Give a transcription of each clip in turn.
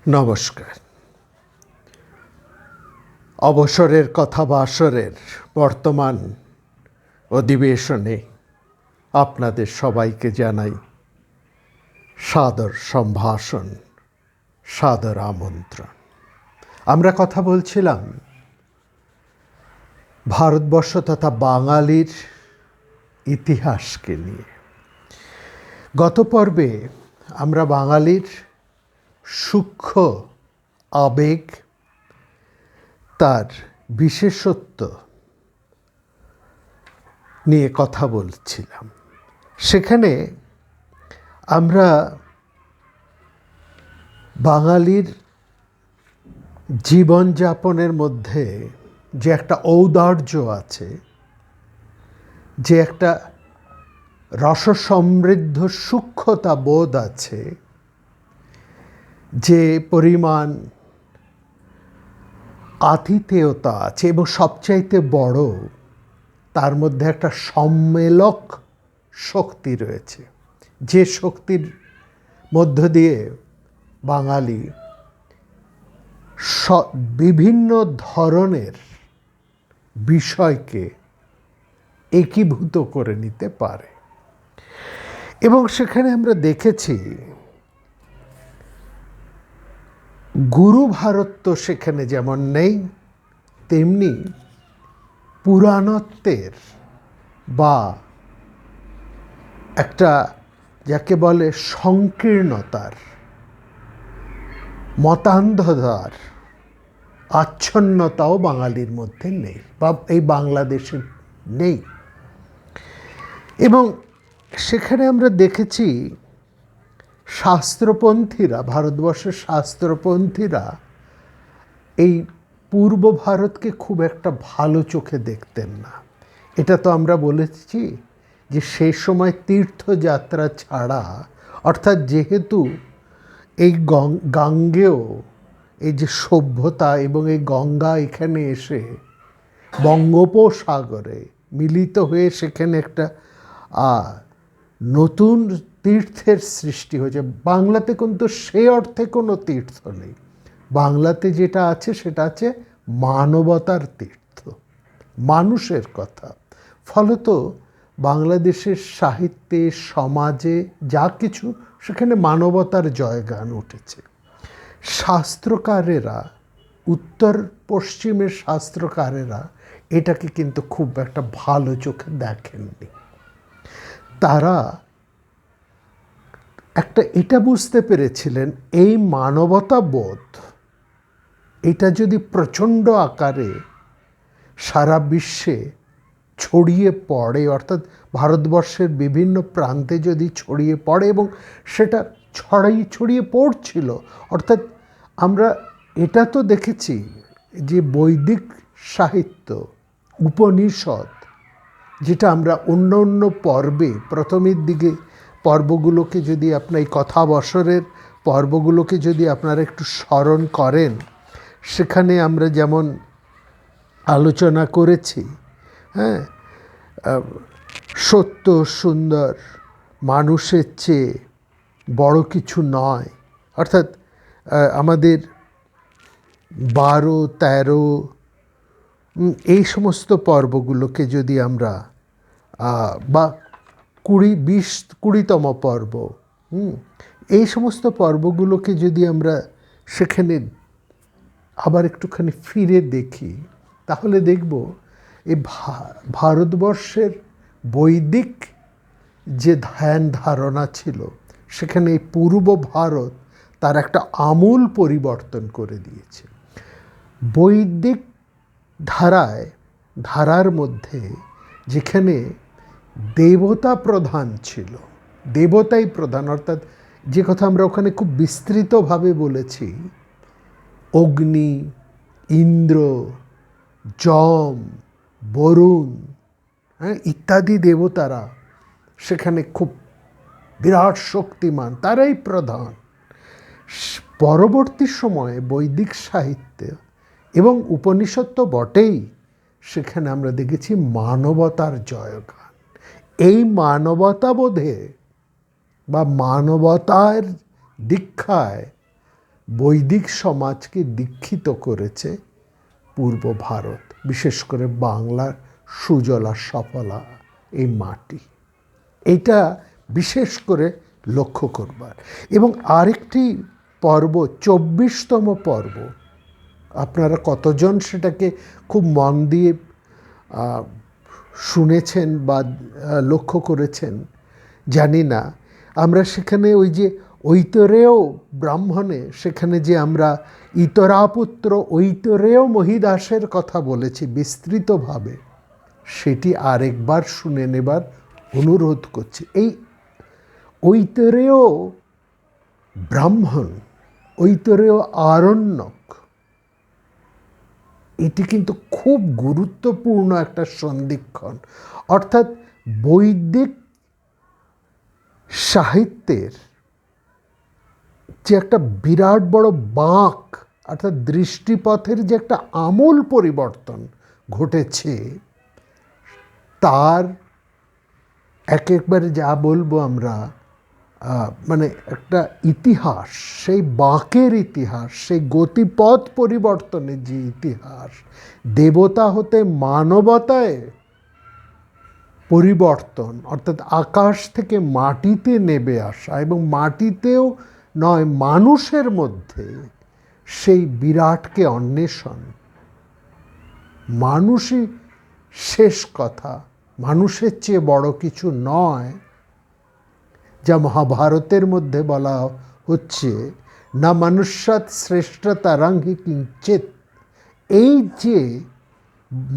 নমস্কার। অবসরের কথা বা আসরের বর্তমান অধিবেশনে আপনাদের সবাইকে জানাই সাদর সম্ভাষণ, সাদর আমন্ত্রণ। আমরা কথা বলছিলাম ভারতবর্ষ তথা বাঙালির ইতিহাসকে নিয়ে। গত পর্বে আমরা বাঙালির সূক্ষ্ম আবেগ, তার বিশেষত্ব নিয়ে কথা বলছিলাম। সেখানে আমরা বাঙালির জীবনযাপনের মধ্যে যে একটা ঔদার্য আছে, যে একটা রসসমৃদ্ধ সূক্ষ্মতা বোধ আছে, যে পরিমাণ আতিথেয়তা আছে এবং সবচাইতে বড় তার মধ্যে একটা সম্মেলক শক্তি রয়েছে, যে শক্তির মধ্য দিয়ে বাঙালি বিভিন্ন ধরনের বিষয়কে একীভূত করে নিতে পারে। এবং সেখানে আমরা দেখেছি গুরু ভারত্ব সেখানে যেমন নেই, তেমনি পুরাণত্বের বা একটা যাকে বলে সংকীর্ণতার, মতান্ধতার আচ্ছন্নতাও বাঙালির মধ্যে নেই বা এই বাংলাদেশে নেই। এবং সেখানে আমরা দেখেছি শাস্ত্রপন্থীরা, ভারতবর্ষের শাস্ত্রপন্থীরা এই পূর্ব ভারতকে খুব একটা ভালো চোখে দেখতেন না। এটা তো আমরা বলেছি যে সেই সময় তীর্থযাত্রা ছাড়া, অর্থাৎ যেহেতু এই গাঙ্গেয় এই যে সভ্যতা এবং এই গঙ্গা এখানে এসে বঙ্গোপসাগরে মিলিত হয়ে সেখানে একটা নতুন তীর্থের সৃষ্টি হয়েছে। বাংলাতে কিন্তু সে অর্থে কোনো তীর্থ নেই। বাংলাতে যেটা আছে সেটা আছে মানবতার তীর্থ, মানুষের কথা। ফলত বাংলাদেশের সাহিত্যে, সমাজে যা কিছু সেখানে মানবতার জয়গান উঠেছে। শাস্ত্রকারেরা, উত্তর পশ্চিমের শাস্ত্রকারেরা এটাকে কিন্তু খুব একটা ভালো চোখে দেখেননি। তারা এটা বুঝতে পেরেছিলেন, এই মানবতা বোধ এটা যদি প্রচণ্ড আকারে সারা বিশ্বে ছড়িয়ে পড়ে, অর্থাৎ ভারতবর্ষের বিভিন্ন প্রান্তে যদি ছড়িয়ে পড়ে, এবং সেটা ছড়িয়ে পড়ছিল, অর্থাৎ আমরা এটা তো দেখেছি যে বৈদিক সাহিত্য, উপনিষদ, যেটা আমরা অন্য অন্য পর্বে প্রথমের দিকে পর্বগুলোকে যদি আপনার এই কথা বছরের পর্বগুলোকে যদি আপনারা একটু স্মরণ করেন, সেখানে আমরা যেমন আলোচনা করেছি, হ্যাঁ, সত্য সুন্দর মানুষের চেয়ে বড় কিছু নয়, অর্থাৎ আমাদের 12, 13 এই সমস্ত পর্বগুলোকে যদি আমরা বা 20-20তম পর্ব, এই সমস্ত পর্বগুলোকে যদি আমরা সেখানে আবার একটুখানি ফিরে দেখি, তাহলে দেখব এই ভারতবর্ষের বৈদিক যে ধ্যান ধারণা ছিল, সেখানে এই পূর্ব ভারত তার একটা আমূল পরিবর্তন করে দিয়েছে। বৈদিক ধারার মধ্যে যেখানে দেবতা প্রধান ছিল, দেবতাই প্রধান, অর্থাৎ যে কথা আমরা ওখানে খুব বিস্তৃতভাবে বলেছি, অগ্নি, ইন্দ্র, যম, বরুণ, হ্যাঁ, ইত্যাদি দেবতারা সেখানে খুব বিরাট শক্তিমান, তারাই প্রধান। পরবর্তী সময়ে বৈদিক সাহিত্যে এবং উপনিষদ তো বটেই, সেখানে আমরা দেখেছি মানবতার জয়গান। এই মানবতাবোধে বা মানবতার দীক্ষায় বৈদিক সমাজকে দীক্ষিত করেছে পূর্ব ভারত, বিশেষ করে বাংলার সুজলা সফলা এই মাটি। এটা বিশেষ করে লক্ষ্য করবার। এবং আরেকটি পর্ব, 24তম পর্ব, আপনারা কতজন সেটাকে খুব মন দিয়ে শুনেছেন বা লক্ষ্য করেছেন জানি না। আমরা সেখানে ওই যে ঐতরেয় ব্রাহ্মণে, সেখানে যে আমরা ইতরাপুত্র ঐতরেয় মহিদাসের কথা বলেছি বিস্তৃতভাবে, সেটি আরেকবার শুনে নেবার অনুরোধ করছি। এই ঐতরেয় ব্রাহ্মণ, ঐতরেয় আরণ্যক, এটি কিন্তু খুব গুরুত্বপূর্ণ একটা সন্ধিক্ষণ। অর্থাৎ বৈদিক সাহিত্যের যে একটা বিরাট বড় বাঁক, অর্থাৎ দৃষ্টিপথের যে একটা আমূল পরিবর্তন ঘটেছে, তার একবারে যা বলবো আমরা, মানে একটা ইতিহাস, সেই বাঁকের ইতিহাস, সেই গতিপথ পরিবর্তনের যে ইতিহাস, দেবতা হতে মানবতায় পরিবর্তন, অর্থাৎ আকাশ থেকে মাটিতে নেমে আসা, এবং মাটিতেও নয় মানুষের মধ্যে সেই বিরাটকে অন্বেষণ। মানুষই শেষ কথা, মানুষের চেয়ে বড় কিছু নয়, যা মহাভারতের মধ্যে বলা হচ্ছে, না মনুষ্যাৎ শ্রেষ্ঠতরং কিঞ্চিৎ। এই যে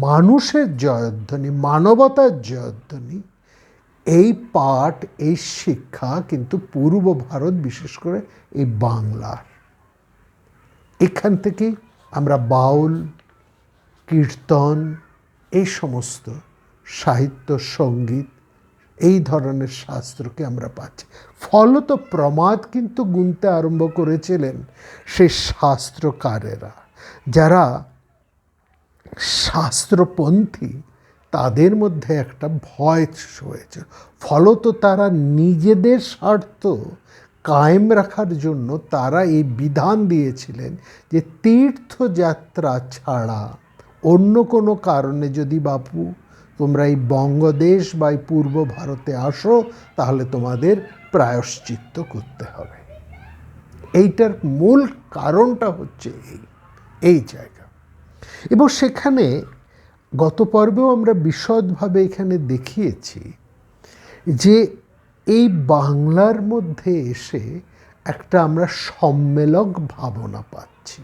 মানুষের জয়ধ্বনি, মানবতার জয়ধ্বনি, এই পাঠ, এই শিক্ষা কিন্তু পূর্ব ভারত, বিশেষ করে এই বাংলার। এখান থেকেই আমরা বাউল, কীর্তন, এই সমস্ত সাহিত্য, সঙ্গীত, এই ধরনের শাস্ত্রকে আমরা পাচ্ছি। ফলত প্রমাদ কিন্তু গুনতে আরম্ভ করেছিলেন সেই শাস্ত্রকারেরা, যারা শাস্ত্রপন্থী, তাদের মধ্যে একটা ভয় হয়েছে। ফলত তারা নিজেদের স্বার্থ কায়েম রাখার জন্য তারা এই বিধান দিয়েছিলেন যে তীর্থযাত্রা ছাড়া অন্য কোনো কারণে যদি বাপু তোমরা এই বঙ্গদেশ বা এই পূর্ব ভারতে আসো, তাহলে তোমাদের প্রায়শ্চিত্ত করতে হবে। এইটার মূল কারণটা হচ্ছে এই জায়গা। এবং সেখানে গত পর্বেও আমরা বিশদভাবে এখানে দেখিয়েছি যে এই বাংলার মধ্যে এসে একটা আমরা সম্মেলক ভাবনা পাচ্ছি,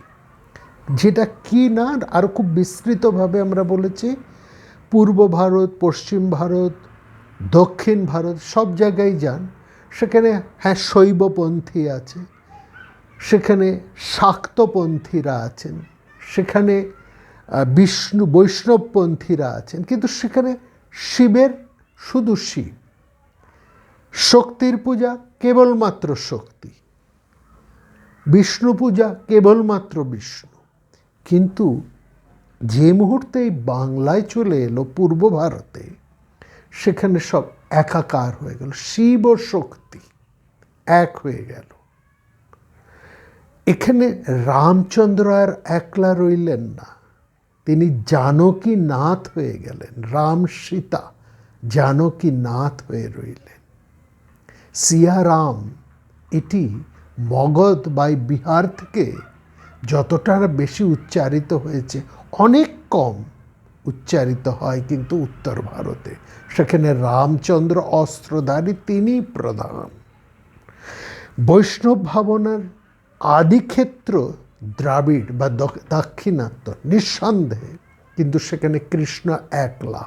যেটা কি না আরও খুব বিস্তৃতভাবে আমরা বলেছি। পূর্ব ভারত, পশ্চিম ভারত, দক্ষিণ ভারত, সব জায়গায় যান, সেখানে হ্যাঁ শৈবপন্থী আছে, সেখানে শাক্তপন্থীরা আছেন, সেখানে বৈষ্ণবপন্থীরা আছেন, কিন্তু সেখানে শিবের শুধু শিব, শক্তির পূজা কেবলমাত্র শক্তি, বিষ্ণু পূজা কেবলমাত্র বিষ্ণু। কিন্তু যে মুহূর্তে এই বাংলায় চলে এলো পূর্ব ভারতে, সেখানে সব একাকার হয়ে গেল, শিব ও শক্তি এক হয়ে গেল। এখানে রামচন্দ্র আর একলা রইলেন না, তিনি জানকী নাথ হয়ে গেলেন। রাম সীতা জানকী নাথ হয়ে রইলেন। সিয়া রাম, এটি মগধ বা বিহার থেকে যতটা বেশি উচ্চারিত হয়েছে, অনেক কম উচ্চারিত হয় কিন্তু উত্তর ভারতে। সেখানে রামচন্দ্র অস্ত্রধারী, তিনি প্রধান। বৈষ্ণব ভাবনার আদিক্ষেত্র দ্রাবিড় বা দাক্ষিণাত্য, নিঃসন্দেহে, কিন্তু সেখানে কৃষ্ণ একলা।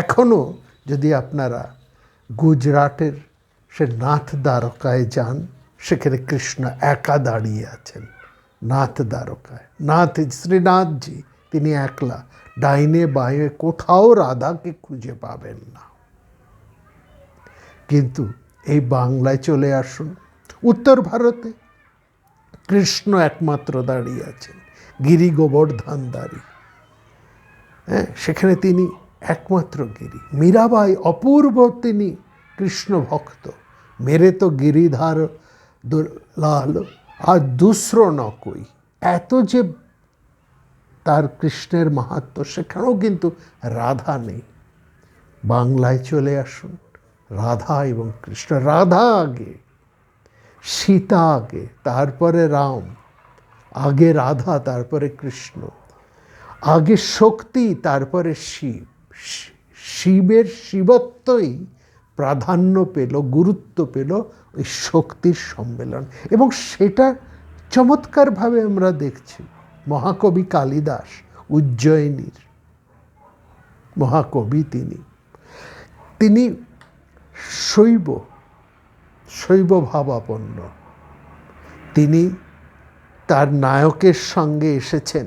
এখনও যদি আপনারা গুজরাটের সে নাথ দ্বারকায় যান, সেখানে কৃষ্ণ একা দাঁড়িয়ে আছেন নাথ দ্বারকায়। নাথ শ্রীনাথজি, তিনি একলা, ডাইনে বাঁয়ে কোথাও রাধাকে খুঁজে পাবেন না। কিন্তু এই বাংলায় চলে আসুন, উত্তর ভারতে কৃষ্ণ একমাত্র দাঁড়িয়ে আছেন, গিরি গোবর্ধনধারী। হ্যাঁ, সেখানে তিনি একমাত্র গিরি। মীরাবাই অপূর্ব, তিনি কৃষ্ণ ভক্ত। মেরে তো গিরিধার লাল আর দুসরো ন কই, এত যে তার কৃষ্ণের মাহাত্ম্য, সেখানেও কিন্তু রাধা নেই। বাংলায় চলে আসুন, রাধা এবং কৃষ্ণ। রাধা আগে, সীতা আগে, তারপরে রাম, আগে রাধা, তারপরে কৃষ্ণ, আগে শক্তি, তারপরে শিব। শিবের শিবত্বই প্রাধান্য পেল, গুরুত্ব পেল ওই শক্তির সম্মেলন। এবং সেটা চমৎকারভাবে আমরা দেখছি। মহাকবি কালিদাস, উজ্জয়িনীর মহাকবি, তিনি শৈব ভাবাপন্ন। তিনি তার নায়কের সঙ্গে এসেছেন,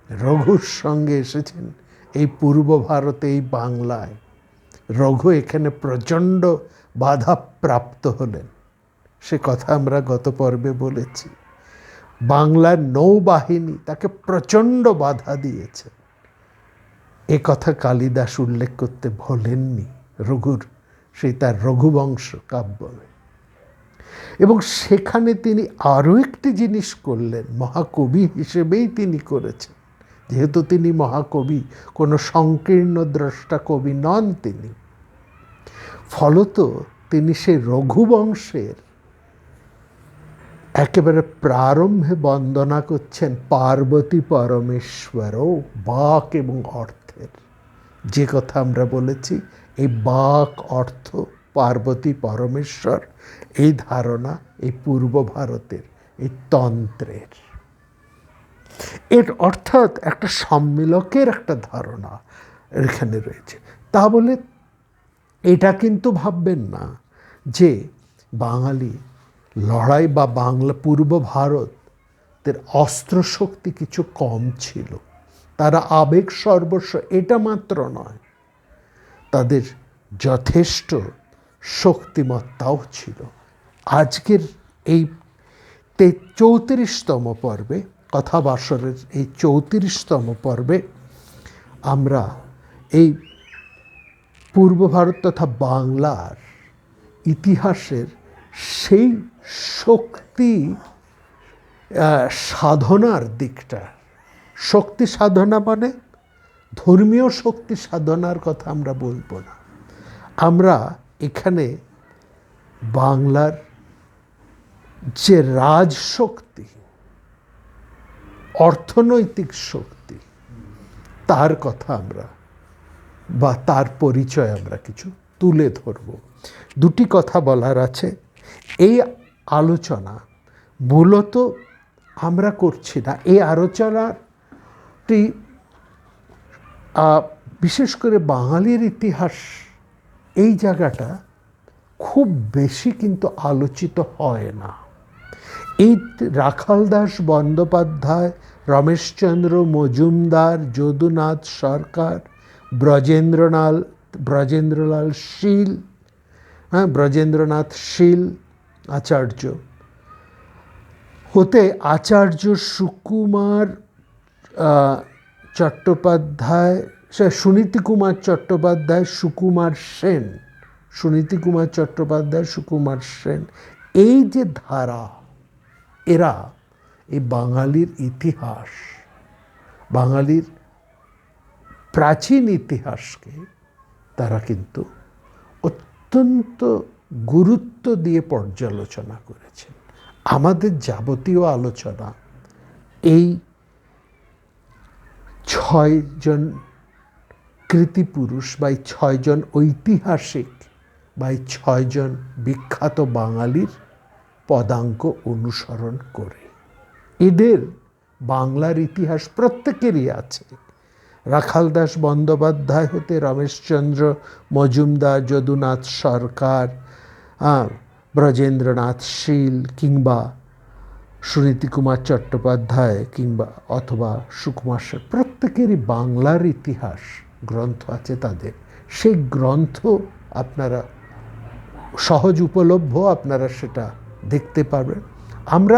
রঘুর সঙ্গে এসেছেন এই পূর্ব ভারতে, এই বাংলায়। রঘু এখানে প্রচণ্ড বাধা প্রাপ্ত হলেন, সে কথা আমরা গত পর্বে বলেছি। বাংলার নৌবাহিনী তাকে প্রচণ্ড বাধা দিয়েছে, এ কথা কালিদাস উল্লেখ করতে ভোলেননি রঘুর সেই তার রঘুবংশ কাব্য। এবং সেখানে তিনি আরও একটি জিনিস করলেন, মহাকবি হিসেবেই তিনি করেছেন, যেহেতু তিনি মহাকবি, কোনো সংকীর্ণ দ্রষ্টা কবি নন তিনি। ফলত তিনি সেই রঘুবংশের একেবারে প্রারম্ভে বন্দনা করছেন পার্বতী পরমেশ্বর, বাক এবং অর্থের। যে কথা আমরা বলেছি, এই বাক, অর্থ, পার্বতী পরমেশ্বর, এই ধারণা এই পূর্ব ভারতের, এই তন্ত্রের, এর অর্থাৎ একটা সম্মিলকের একটা ধারণা এখানে রয়েছে। তা বলে এটা কিন্তু ভাববেন না যে বাঙালি লড়াই বা বাংলা পূর্ব ভারতের অস্ত্রশক্তি কিছু কম ছিল, তারা আবেগ সর্বস্ব, এটা মাত্র নয়, তাদের যথেষ্ট শক্তিমত্তাও ছিল। আজকের এই 34তম পর্বে, কথাবাসরের এই 34তম পর্বে আমরা এই পূর্ব ভারত তথা বাংলার ইতিহাসের সেই শক্তি সাধনার দিকটা, শক্তি সাধনা মানে ধর্মীয় শক্তি সাধনার কথা আমরা বলবো না। আমরা এখানে বাংলার যে রাজশক্তি, অর্থনৈতিক শক্তি, তার কথা আমরা বা তার পরিচয় আমরা কিছু তুলে ধরব। দুটি কথা বলার আছে। এই আলোচনা মূলত আমরা করছি না, এই আলোচনাটি বিশেষ করে বাঙালির ইতিহাস, এই জায়গাটা খুব বেশি কিন্তু আলোচিত হয় না। এই রাখালদাস বন্দ্যোপাধ্যায়, রমেশচন্দ্র মজুমদার, যদুনাথ সরকার, ব্রজেন্দ্রলাল শীল, ব্রজেন্দ্রনাথ শীল আচার্য হতে আচার্য সুকুমার চট্টোপাধ্যায়, সুনীতি কুমার চট্টোপাধ্যায়, সুকুমার সেন, সুনীতি কুমার চট্টোপাধ্যায়, সুকুমার সেন, এই যে ধারা, এরা এই বাঙালির ইতিহাস, বাঙালির প্রাচীন ইতিহাসকে তারা কিন্তু অত্যন্ত গুরুত্ব দিয়ে পর্যালোচনা করেছেন। আমাদের যাবতীয় আলোচনা এই 6 জন কৃতিপুরুষ বা এই 6 জন ঐতিহাসিক বা এই 6 জন বিখ্যাত বাঙালির পদাঙ্ক অনুসরণ করে। এদের বাংলার ইতিহাস প্রত্যেকেরই আছে। রাখালদাস বন্দ্যোপাধ্যায় হতে রমেশচন্দ্র মজুমদার, যদুনাথ সরকার, ব্রজেন্দ্রনাথ শীল কিংবা সুনীতি কুমার চট্টোপাধ্যায় কিংবা অথবা সুকুমার সেন, প্রত্যেকেরই বাংলার ইতিহাস গ্রন্থ আছে তাদের। সেই গ্রন্থ আপনারা সহজ উপলভ্য, আপনারা সেটা দেখতে পারবেন। আমরা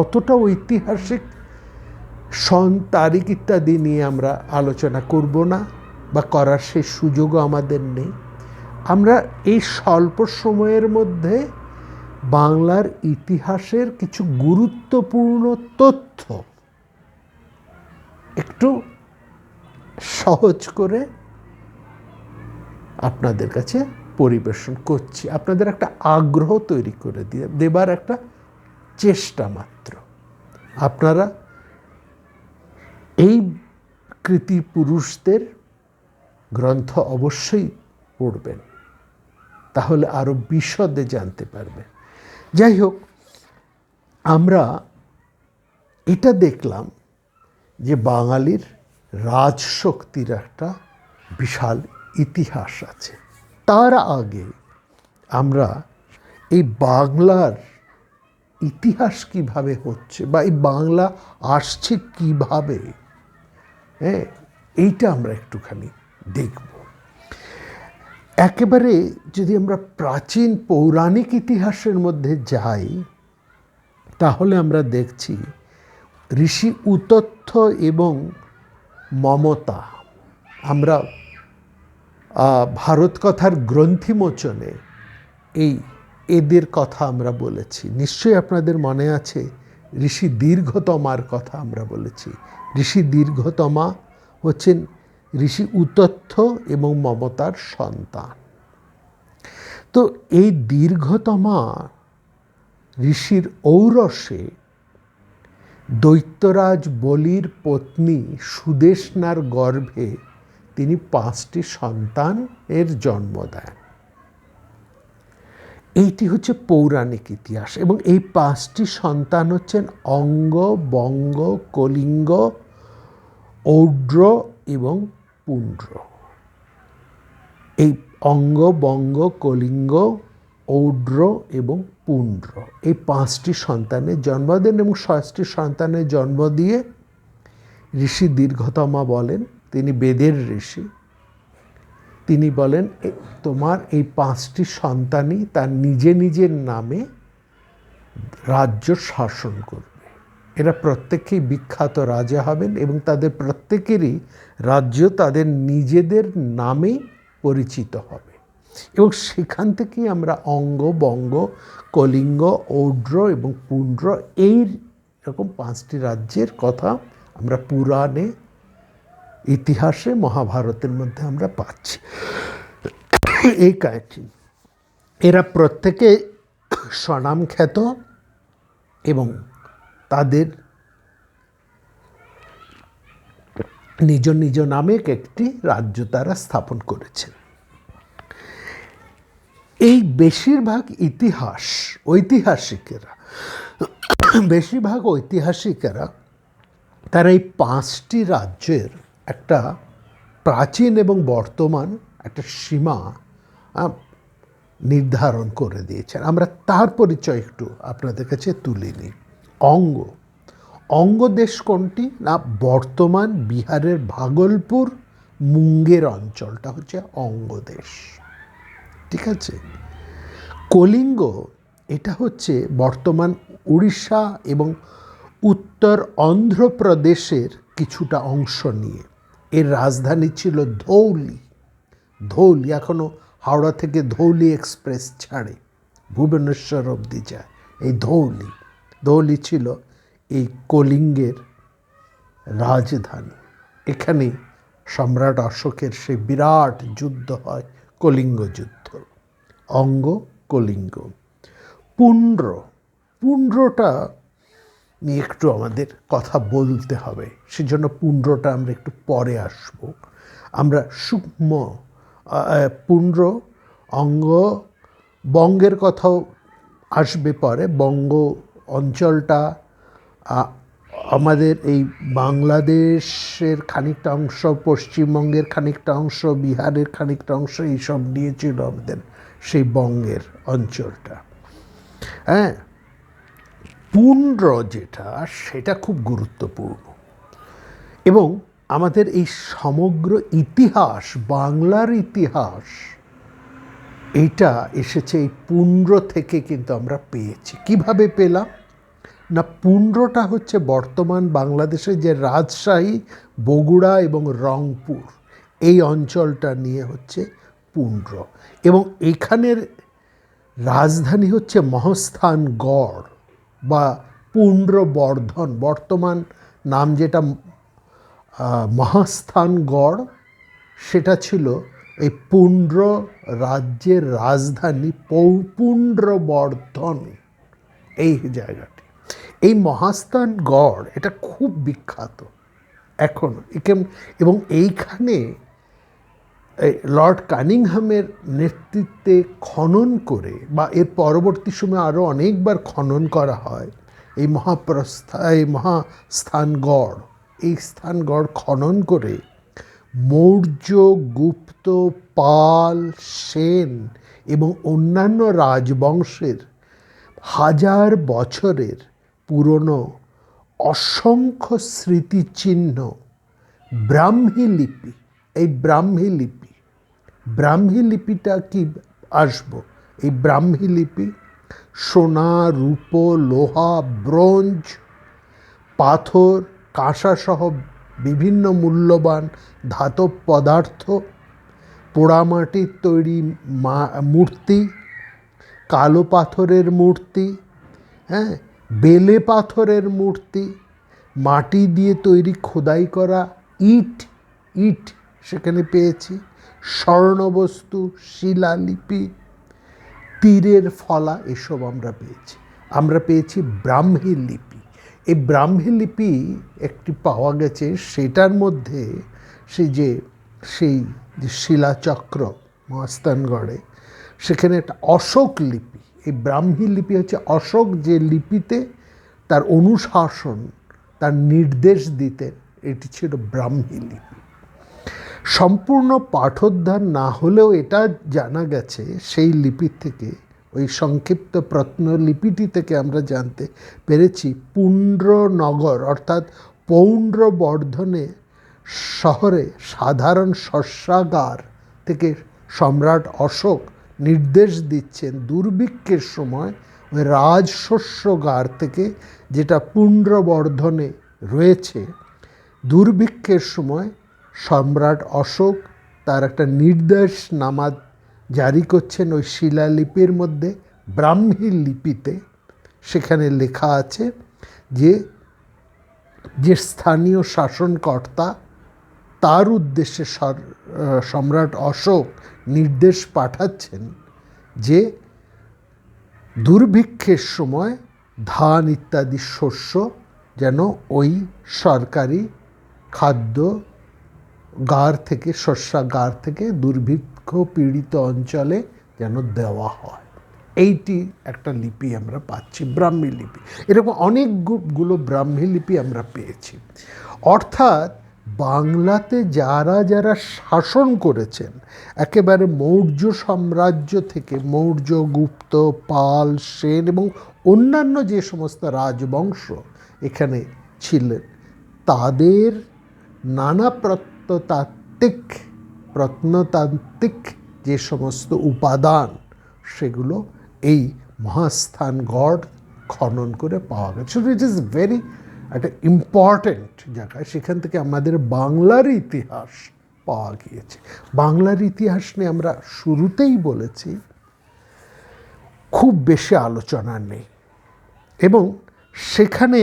অতটা ঐতিহাসিক সন, তারিখ ইত্যাদি নিয়ে আমরা আলোচনা করব না, বা করার সেই সুযোগও আমাদের নেই। আমরা এই স্বল্প সময়ের মধ্যে বাংলার ইতিহাসের কিছু গুরুত্বপূর্ণ তথ্য একটু সহজ করে আপনাদের কাছে পরিবেশন করছি, আপনাদের একটা আগ্রহ তৈরি করে দেবার একটা চেষ্টা মাত্র। আপনারা এই কৃতি পুরুষদের গ্রন্থ অবশ্যই পড়বেন, তাহলে আরো বিশদে জানতে পারবেন। যাই হোক, আমরা এটা দেখলাম যে বাঙালির রাজশক্তির একটা বিশাল ইতিহাস আছে। তার আগে আমরা এই বাংলার ইতিহাস কিভাবে হচ্ছে বা এই বাংলা আসছে কিভাবে, হ্যাঁ, এইটা আমরা একটুখানি দেখব। একেবারে যদি আমরা প্রাচীন পৌরাণিক ইতিহাসের মধ্যে যাই, তাহলে আমরা দেখছি ঋষি উতথ্য এবং মমতা, আমরা ভারত কথার গ্রন্থিমোচনে এদের কথা আমরা বলেছি। নিশ্চয়ই আপনাদের মনে আছে ঋষি দীর্ঘতমার কথা আমরা বলেছি। ঋষি দীর্ঘতমা হচ্ছেন ঋষি উতথ্য এবং মমতার সন্তান। তো এই দীর্ঘতমা ঋষির ঔরসে দৈত্যরাজ বলির পত্নী সুদেষ্ণার গর্ভে তিনি 5টি সন্তানের জন্ম দেন। এইটি হচ্ছে পৌরাণিক ইতিহাস, এবং এই 5টি সন্তান হচ্ছেন অঙ্গ, বঙ্গ, কলিঙ্গ, ঔড্র এবং পুণ্ড্র। এই অঙ্গ, বঙ্গ, কলিঙ্গ, ঔড্র এবং পুণ্ড্র, এই 5টি সন্তানের জন্ম দেন, এবং 6টি সন্তানের জন্ম দিয়ে ঋষি দীর্ঘতমা বলেন, তিনি বেদের ঋষি, তিনি বলেন তোমার এই 5টি সন্তানই তার নিজের নামে রাজ্য শাসন করবে। এরা প্রত্যেকেই বিখ্যাত রাজা হবেন এবং তাদের প্রত্যেকেরই রাজ্য তাদের নিজেদের নামেই পরিচিত হবে। এবং সেখান থেকেই আমরা অঙ্গ, বঙ্গ, কলিঙ্গ, ঔড্র এবং পুণ্ড্র এই রকম 5টি রাজ্যের কথা আমরা পুরাণে, ইতিহাসে, মহাভারতের মধ্যে আমরা পাচ্ছি। এই কাহিনী, এরা প্রত্যেকে স্বনামখ্যাত এবং তাদের নিজ নামে একটি রাজ্য তারা স্থাপন করেছেন। এই বেশিরভাগ ঐতিহাসিকেরা তারা এই 5টি রাজ্যের একটা প্রাচীন এবং বর্তমান একটা সীমা নির্ধারণ করে দিয়েছেন। আমরা তার পরিচয় একটু আপনাদের কাছে তুলে নিই। অঙ্গ দেশ কোনটি না, বর্তমান বিহারের ভাগলপুর মুঙ্গের অঞ্চলটা হচ্ছে অঙ্গ দেশ, ঠিক আছে। কলিঙ্গ, এটা হচ্ছে বর্তমান উড়িষ্যা এবং উত্তর অন্ধ্রপ্রদেশের কিছুটা অংশ নিয়ে। এর রাজধানী ছিল ধৌলি। এখনো হাওড়া থেকে ধৌলি এক্সপ্রেস ছাড়ে, ভুবনেশ্বর অবধি যায় এই ধৌলি ছিল এই কলিঙ্গের রাজধানী। এখানে সম্রাট অশোকের সেই বিরাট যুদ্ধ হয়, কলিঙ্গ যুদ্ধ। অঙ্গ, কলিঙ্গ। পুণ্ড্রটা নিয়ে একটু আমাদের কথা বলতে হবে, সেজন্য পুণ্ড্রটা আমরা একটু পরে আসব। আমরা সূক্ষ্ম পুণ্ড্র, অঙ্গ, বঙ্গের কথাও আসবে পরে। বঙ্গ অঞ্চলটা আমাদের এই বাংলাদেশের খানিকটা অংশ, পশ্চিমবঙ্গের খানিকটা অংশ, বিহারের খানিকটা অংশ, এইসব নিয়েছিল আমাদের সেই বঙ্গের অঞ্চলটা। হ্যাঁ, পুণ্ড্র যেটা, সেটা খুব গুরুত্বপূর্ণ, এবং আমাদের এই সমগ্র ইতিহাস, বাংলার ইতিহাস, এইটা এসেছে এই পুণ্ড্র থেকে কিন্তু আমরা পেয়েছি। কিভাবে পেলাম না, পুণ্ড্রটা হচ্ছে বর্তমান বাংলাদেশের যে রাজশাহী, বগুড়া এবং রংপুর, এই অঞ্চলটা নিয়ে হচ্ছে পুণ্ড্র। এবং এখানের রাজধানী হচ্ছে মহাস্থানগড় বা পুণ্ড্রবর্ধন, বর্তমান নাম যেটা মহাস্থানগড়, সেটা ছিল এই পুণ্ড্র রাজ্যের রাজধানী পুণ্ড্রবর্ধন। এই জায়গাটি, এই মহাস্থানগড় এটা খুব বিখ্যাত এখন, এবং এইখানে লর্ড কানিংহামের নেতৃত্বে খনন করে, বা এর পরবর্তী সময়ে আরও অনেকবার খনন করা হয় এই মহাস্থানগড়। এই স্থানগড় খনন করে মৌর্য, গুপ্ত, পাল, সেন এবং অন্যান্য রাজবংশের হাজার বছরের পুরনো অসংখ্য স্মৃতিচিহ্ন, ব্রাহ্মী লিপি, এই ব্রাহ্মী লিপিটা কি আসবো, এই ব্রাহ্মী লিপি সোনা, রূপ, লোহা, ব্রোঞ্জ, পাথর, কাঁসাসহ বিভিন্ন মূল্যবান ধাতব পদার্থ, পোড়ামাটির তৈরি মূর্তি, কালো পাথরের মূর্তি, হ্যাঁ, বেলে পাথরের মূর্তি, মাটি দিয়ে তৈরি খোদাই করা ইট সেখানে পেয়েছি, স্বর্ণবস্তু, শিলালিপি, তীরের ফলা, এসব আমরা পেয়েছি ব্রাহ্মী লিপি। এই ব্রাহ্মী লিপি একটি পাওয়া গেছে, সেটার মধ্যে সেই যে শিলাচক্র মহাস্থানগড়ে, সেখানে একটা অশোক লিপি, এই ব্রাহ্মী লিপি হচ্ছে অশোক যে লিপিতে তার অনুশাসন, তার নির্দেশ দিতেন, এটি ছিল ব্রাহ্মী লিপি। সম্পূর্ণ পাঠোদ্ধার না হলেও এটা জানা গেছে সেই লিপি থেকে, ওই সংক্ষিপ্ত প্রত্নলিপিটি থেকে আমরা জানতে পেরেছি পুণ্ড্রনগর অর্থাৎ পৌণ্ড্রবর্ধনে শহরে সাধারণ শস্যাগার থেকে সম্রাট অশোক নির্দেশ দিচ্ছেন দুর্ভিক্ষের সময় ওই রাজশস্যগার থেকে, যেটা পুণ্ড্রবর্ধনে রয়েছে, দুর্ভিক্ষের সময় সম্রাট অশোক তার একটা নির্দেশনামা জারি করছেন ওই শিলালিপির মধ্যে, ব্রাহ্মী লিপিতে। সেখানে লেখা আছে যে স্থানীয় শাসনকর্তা, তার উদ্দেশ্যে সম্রাট অশোক নির্দেশ পাঠাচ্ছেন যে দুর্ভিক্ষের সময় ধান ইত্যাদি শস্য যেন ওই সরকারি খাদ্য গার থেকে, শস্যাগার থেকে দুর্ভিক্ষ পীড়িত অঞ্চলে যেন দেওয়া হয়। এইটি একটা লিপি আমরা পাচ্ছি, ব্রাহ্মী লিপি। এরকম অনেকগুলো ব্রাহ্মী লিপি আমরা পেয়েছি। অর্থাৎ বাংলাতে যারা যারা শাসন করেছেন, একেবারে মৌর্য সাম্রাজ্য থেকে, মৌর্য, গুপ্ত, পাল, সেন এবং অন্যান্য যে সমস্ত রাজবংশ এখানে ছিলেন, তাদের নানা প্রত্নতাত্ত্বিক যে সমস্ত উপাদান, সেগুলো এই মহাস্থানগড় খনন করে পাওয়া গেছে। ইট ইজ ভেরি একটা ইম্পর্ট্যান্ট জায়গায়। সেখান থেকে আমাদের বাংলার ইতিহাস পাওয়া গিয়েছে। বাংলার ইতিহাস নিয়ে আমরা শুরুতেই বলেছি খুব বেশি আলোচনা নেই, এবং সেখানে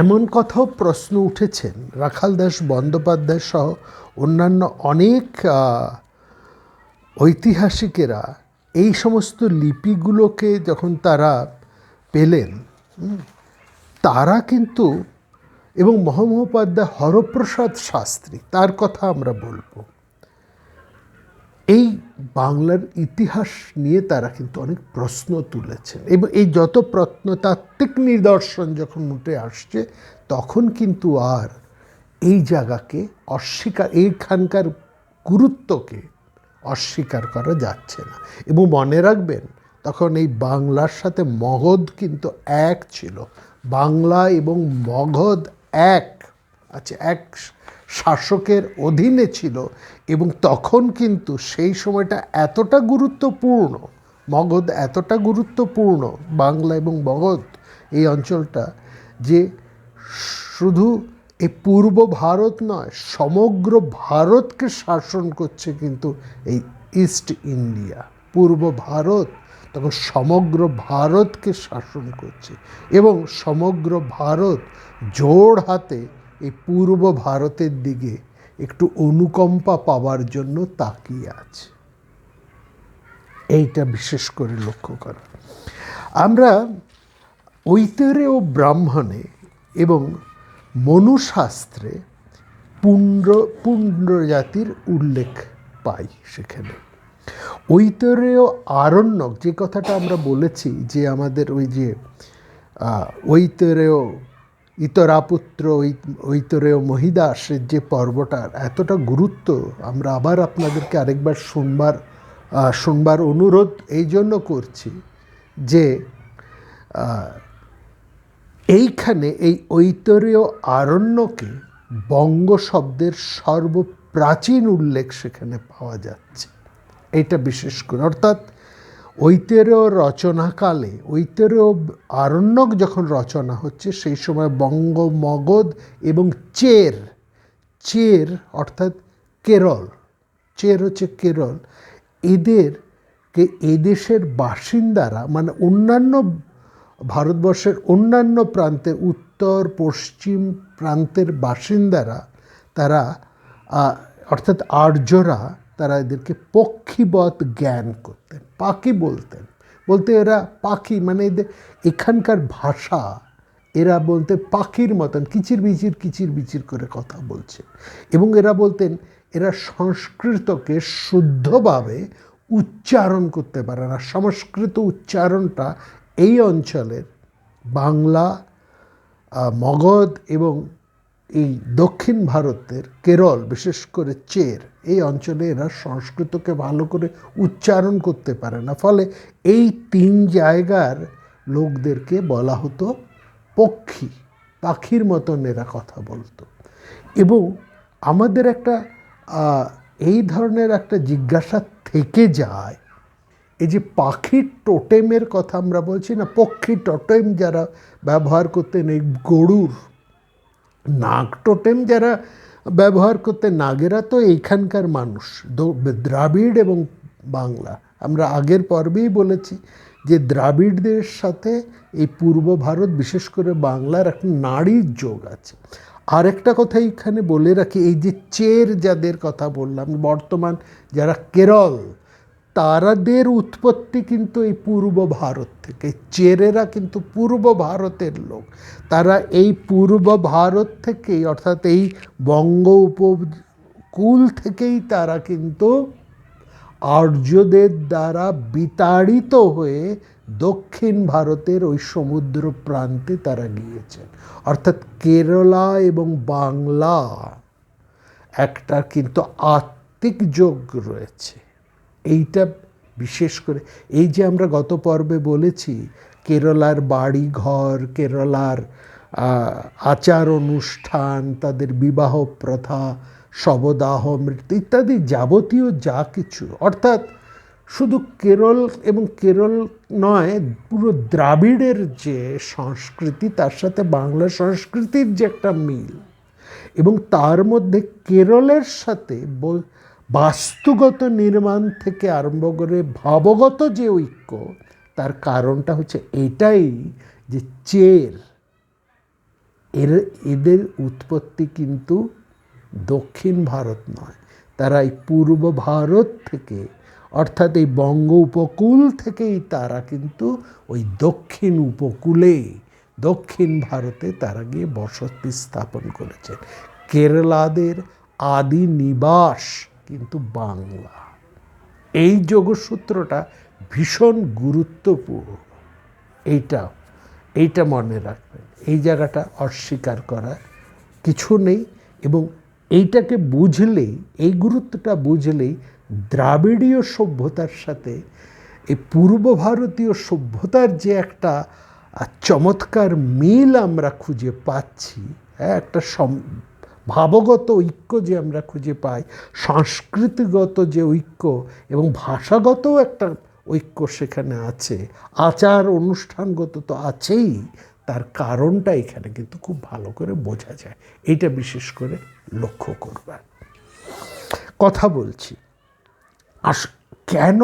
এমন কথাও প্রশ্ন উঠেছেন, রাখাল দাস বন্দ্যোপাধ্যায় সহ অন্যান্য অনেক ঐতিহাসিকেরা এই সমস্ত লিপিগুলোকে যখন তারা পেলেন, তারা কিন্তু, এবং মহামহোপাধ্যায় হরপ্রসাদ শাস্ত্রী, তার কথা আমরা বলবো, এই বাংলার ইতিহাস নিয়ে তারা কিন্তু অনেক প্রশ্ন তুলেছেন। এবং এই যত প্রত্নতাত্ত্বিক নিদর্শন যখন উঠে আসছে, তখন কিন্তু আর এই জায়গাকে এইখানকার গুরুত্বকে অস্বীকার করা যাচ্ছে না। এবং মনে রাখবেন, তখন এই বাংলার সাথে মগধ কিন্তু এক ছিল। বাংলা এবং মগধ এক শাসকের অধীনে ছিল, এবং তখন কিন্তু সেই সময়টা এতটা গুরুত্বপূর্ণ, মগধ এতটা গুরুত্বপূর্ণ, বাংলা এবং মগধ এই অঞ্চলটা, যে শুধু এই পূর্ব ভারত নয়, সমগ্র ভারতকে শাসন করছে কিন্তু এই ইস্ট ইন্ডিয়া। পূর্ব ভারত তখন সমগ্র ভারতকে শাসন করছে এবং সমগ্র ভারত জোড় হাতে এই পূর্ব ভারতের দিকে একটু অনুকম্পা পাওয়ার জন্য তাকিয়ে আছে। এইটা বিশেষ করে লক্ষ্য করা। আমরা ঐতরেয় ব্রাহ্মণে এবং মনুশাস্ত্রে পুণ্ড জাতির উল্লেখ পাই। সেখানে ঐতরেয় আরণ্যক, যে কথাটা আমরা বলেছি যে আমাদের ওই যে ঐতরেয় ইতরাপুত্র ঐতরেয় মহিদাসের যে পর্বটার এতটা গুরুত্ব আমরা আবার আপনাদেরকে আরেকবার শুনবার অনুরোধ এই জন্য করছি যে এইখানে এই ঐতরেয় আরণ্যকে বঙ্গ শব্দের সর্বপ্রাচীন উল্লেখ সেখানে পাওয়া যাচ্ছে। এটা বিশেষ করে, অর্থাৎ ঐতরেয় রচনাকালে ঐতরেয় আরণ্যক যখন রচনা হচ্ছে সেই সময় বঙ্গ, মগধ এবং চের অর্থাৎ কেরল, চের হচ্ছে কেরল, এদেরকে এদেশের বাসিন্দারা মানে অন্যান্য ভারতবর্ষের অন্যান্য প্রান্তে উত্তর পশ্চিম প্রান্তের বাসিন্দারা তারা অর্থাৎ আর্যরা তারা এদেরকে পক্ষীবৎ জ্ঞান করতেন, পাখি বলতে এরা পাখি মানে এদের এখানকার ভাষা এরা বলতে পাখির মতন কিচির বিচির করে কথা বলছে। এবং এরা বলতেন এরা সংস্কৃতকে শুদ্ধভাবে উচ্চারণ করতে পারে না। সংস্কৃত উচ্চারণটা এই অঞ্চলের বাংলা, মগধ এবং এই দক্ষিণ ভারতের কেরল, বিশেষ করে চের এই অঞ্চলে এরা সংস্কৃতকে ভালো করে উচ্চারণ করতে পারে না। ফলে এই তিন জায়গার লোকদেরকে বলা হতো পাখির মতন এরা কথা বলতো। এবং আমাদের একটা এই ধরনের একটা জিজ্ঞাসা থেকে যায়, এই যে পাখির টোটেমের কথা আমরা বলছি না, পক্ষী টোটেম যারা ব্যবহার করতেন, এই গরুর নাগ টোটেম যারা ব্যবহার করতেন, নাগেরা তো এইখানকার মানুষ, দ্রাবিড় এবং বাংলা। আমরা আগের পর্বেই বলেছি যে দ্রাবিড়দের সাথে এই পূর্ব ভারত বিশেষ করে বাংলার একটা নাড়ির যোগ আছে। আরেকটা কথা এইখানে বলে রাখি, এই যে চের যাদের কথা বললাম বর্তমান যারা কেরল, তারাদের উৎপত্তি কিন্তু এই পূর্ব ভারত থেকে। চেরেরা কিন্তু পূর্ব ভারতের লোক। তারা এই পূর্ব ভারত থেকেই অর্থাৎ এই বঙ্গ উপকূল থেকেই তারা কিন্তু আর্যদের দ্বারা বিতাড়িত হয়ে দক্ষিণ ভারতের ওই সমুদ্র প্রান্তে তারা গিয়েছেন। অর্থাৎ কেরালা এবং বাংলা একটা কিন্তু আত্মিক যোগ রয়েছে। এইটা বিশেষ করে এই যে আমরা গত পর্বে বলেছি কেরালার বাড়ি ঘর, কেরালার আচার অনুষ্ঠান, তাদের বিবাহ প্রথা, শবদাহ মৃত্যু ইত্যাদি যাবতীয় যা কিছু, অর্থাৎ শুধু কেরল এবং কেরল নয়, পুরো দ্রাবিড়ের যে সংস্কৃতি তার সাথে বাংলা সংস্কৃতির যে একটা মিল, এবং তার মধ্যে কেরলের সাথে বাস্তুগত নির্মাণ থেকে আরম্ভ করে ভাবগত যে ঐক্য, তার কারণটা হচ্ছে এটাই যে এদের উৎপত্তি কিন্তু দক্ষিণ ভারত নয়, তারা এই পূর্ব ভারত থেকে অর্থাৎ এই বঙ্গ উপকূল থেকেই তারা কিন্তু ওই দক্ষিণ উপকূলে দক্ষিণ ভারতে তারা গিয়ে বসতি স্থাপন করেছেন। কেরালাদের আদি নিবাস কিন্তু বাংলা। এই যোগসূত্রটা ভীষণ গুরুত্বপূর্ণ, এইটা মনে রাখবেন। এই জায়গাটা অস্বীকার করার কিছু নেই। এবং এইটাকে বুঝলেই, এই গুরুত্বটা বুঝলেই দ্রাবিড়ীয় সভ্যতার সাথে এই পূর্ব ভারতীয় সভ্যতার যে একটা চমৎকার মিল আমরা খুঁজে পাচ্ছি, একটা ভাবগত ঐক্য যে আমরা খুঁজে পাই, সংস্কৃতিগত যে ঐক্য এবং ভাষাগত একটা ঐক্য সেখানে আছে, আচার অনুষ্ঠানগত তো আছেই, তার কারণটা এখানে কিন্তু খুব ভালো করে বোঝা যায়। এইটা বিশেষ করে লক্ষ্য করবার কথা বলছি। কেন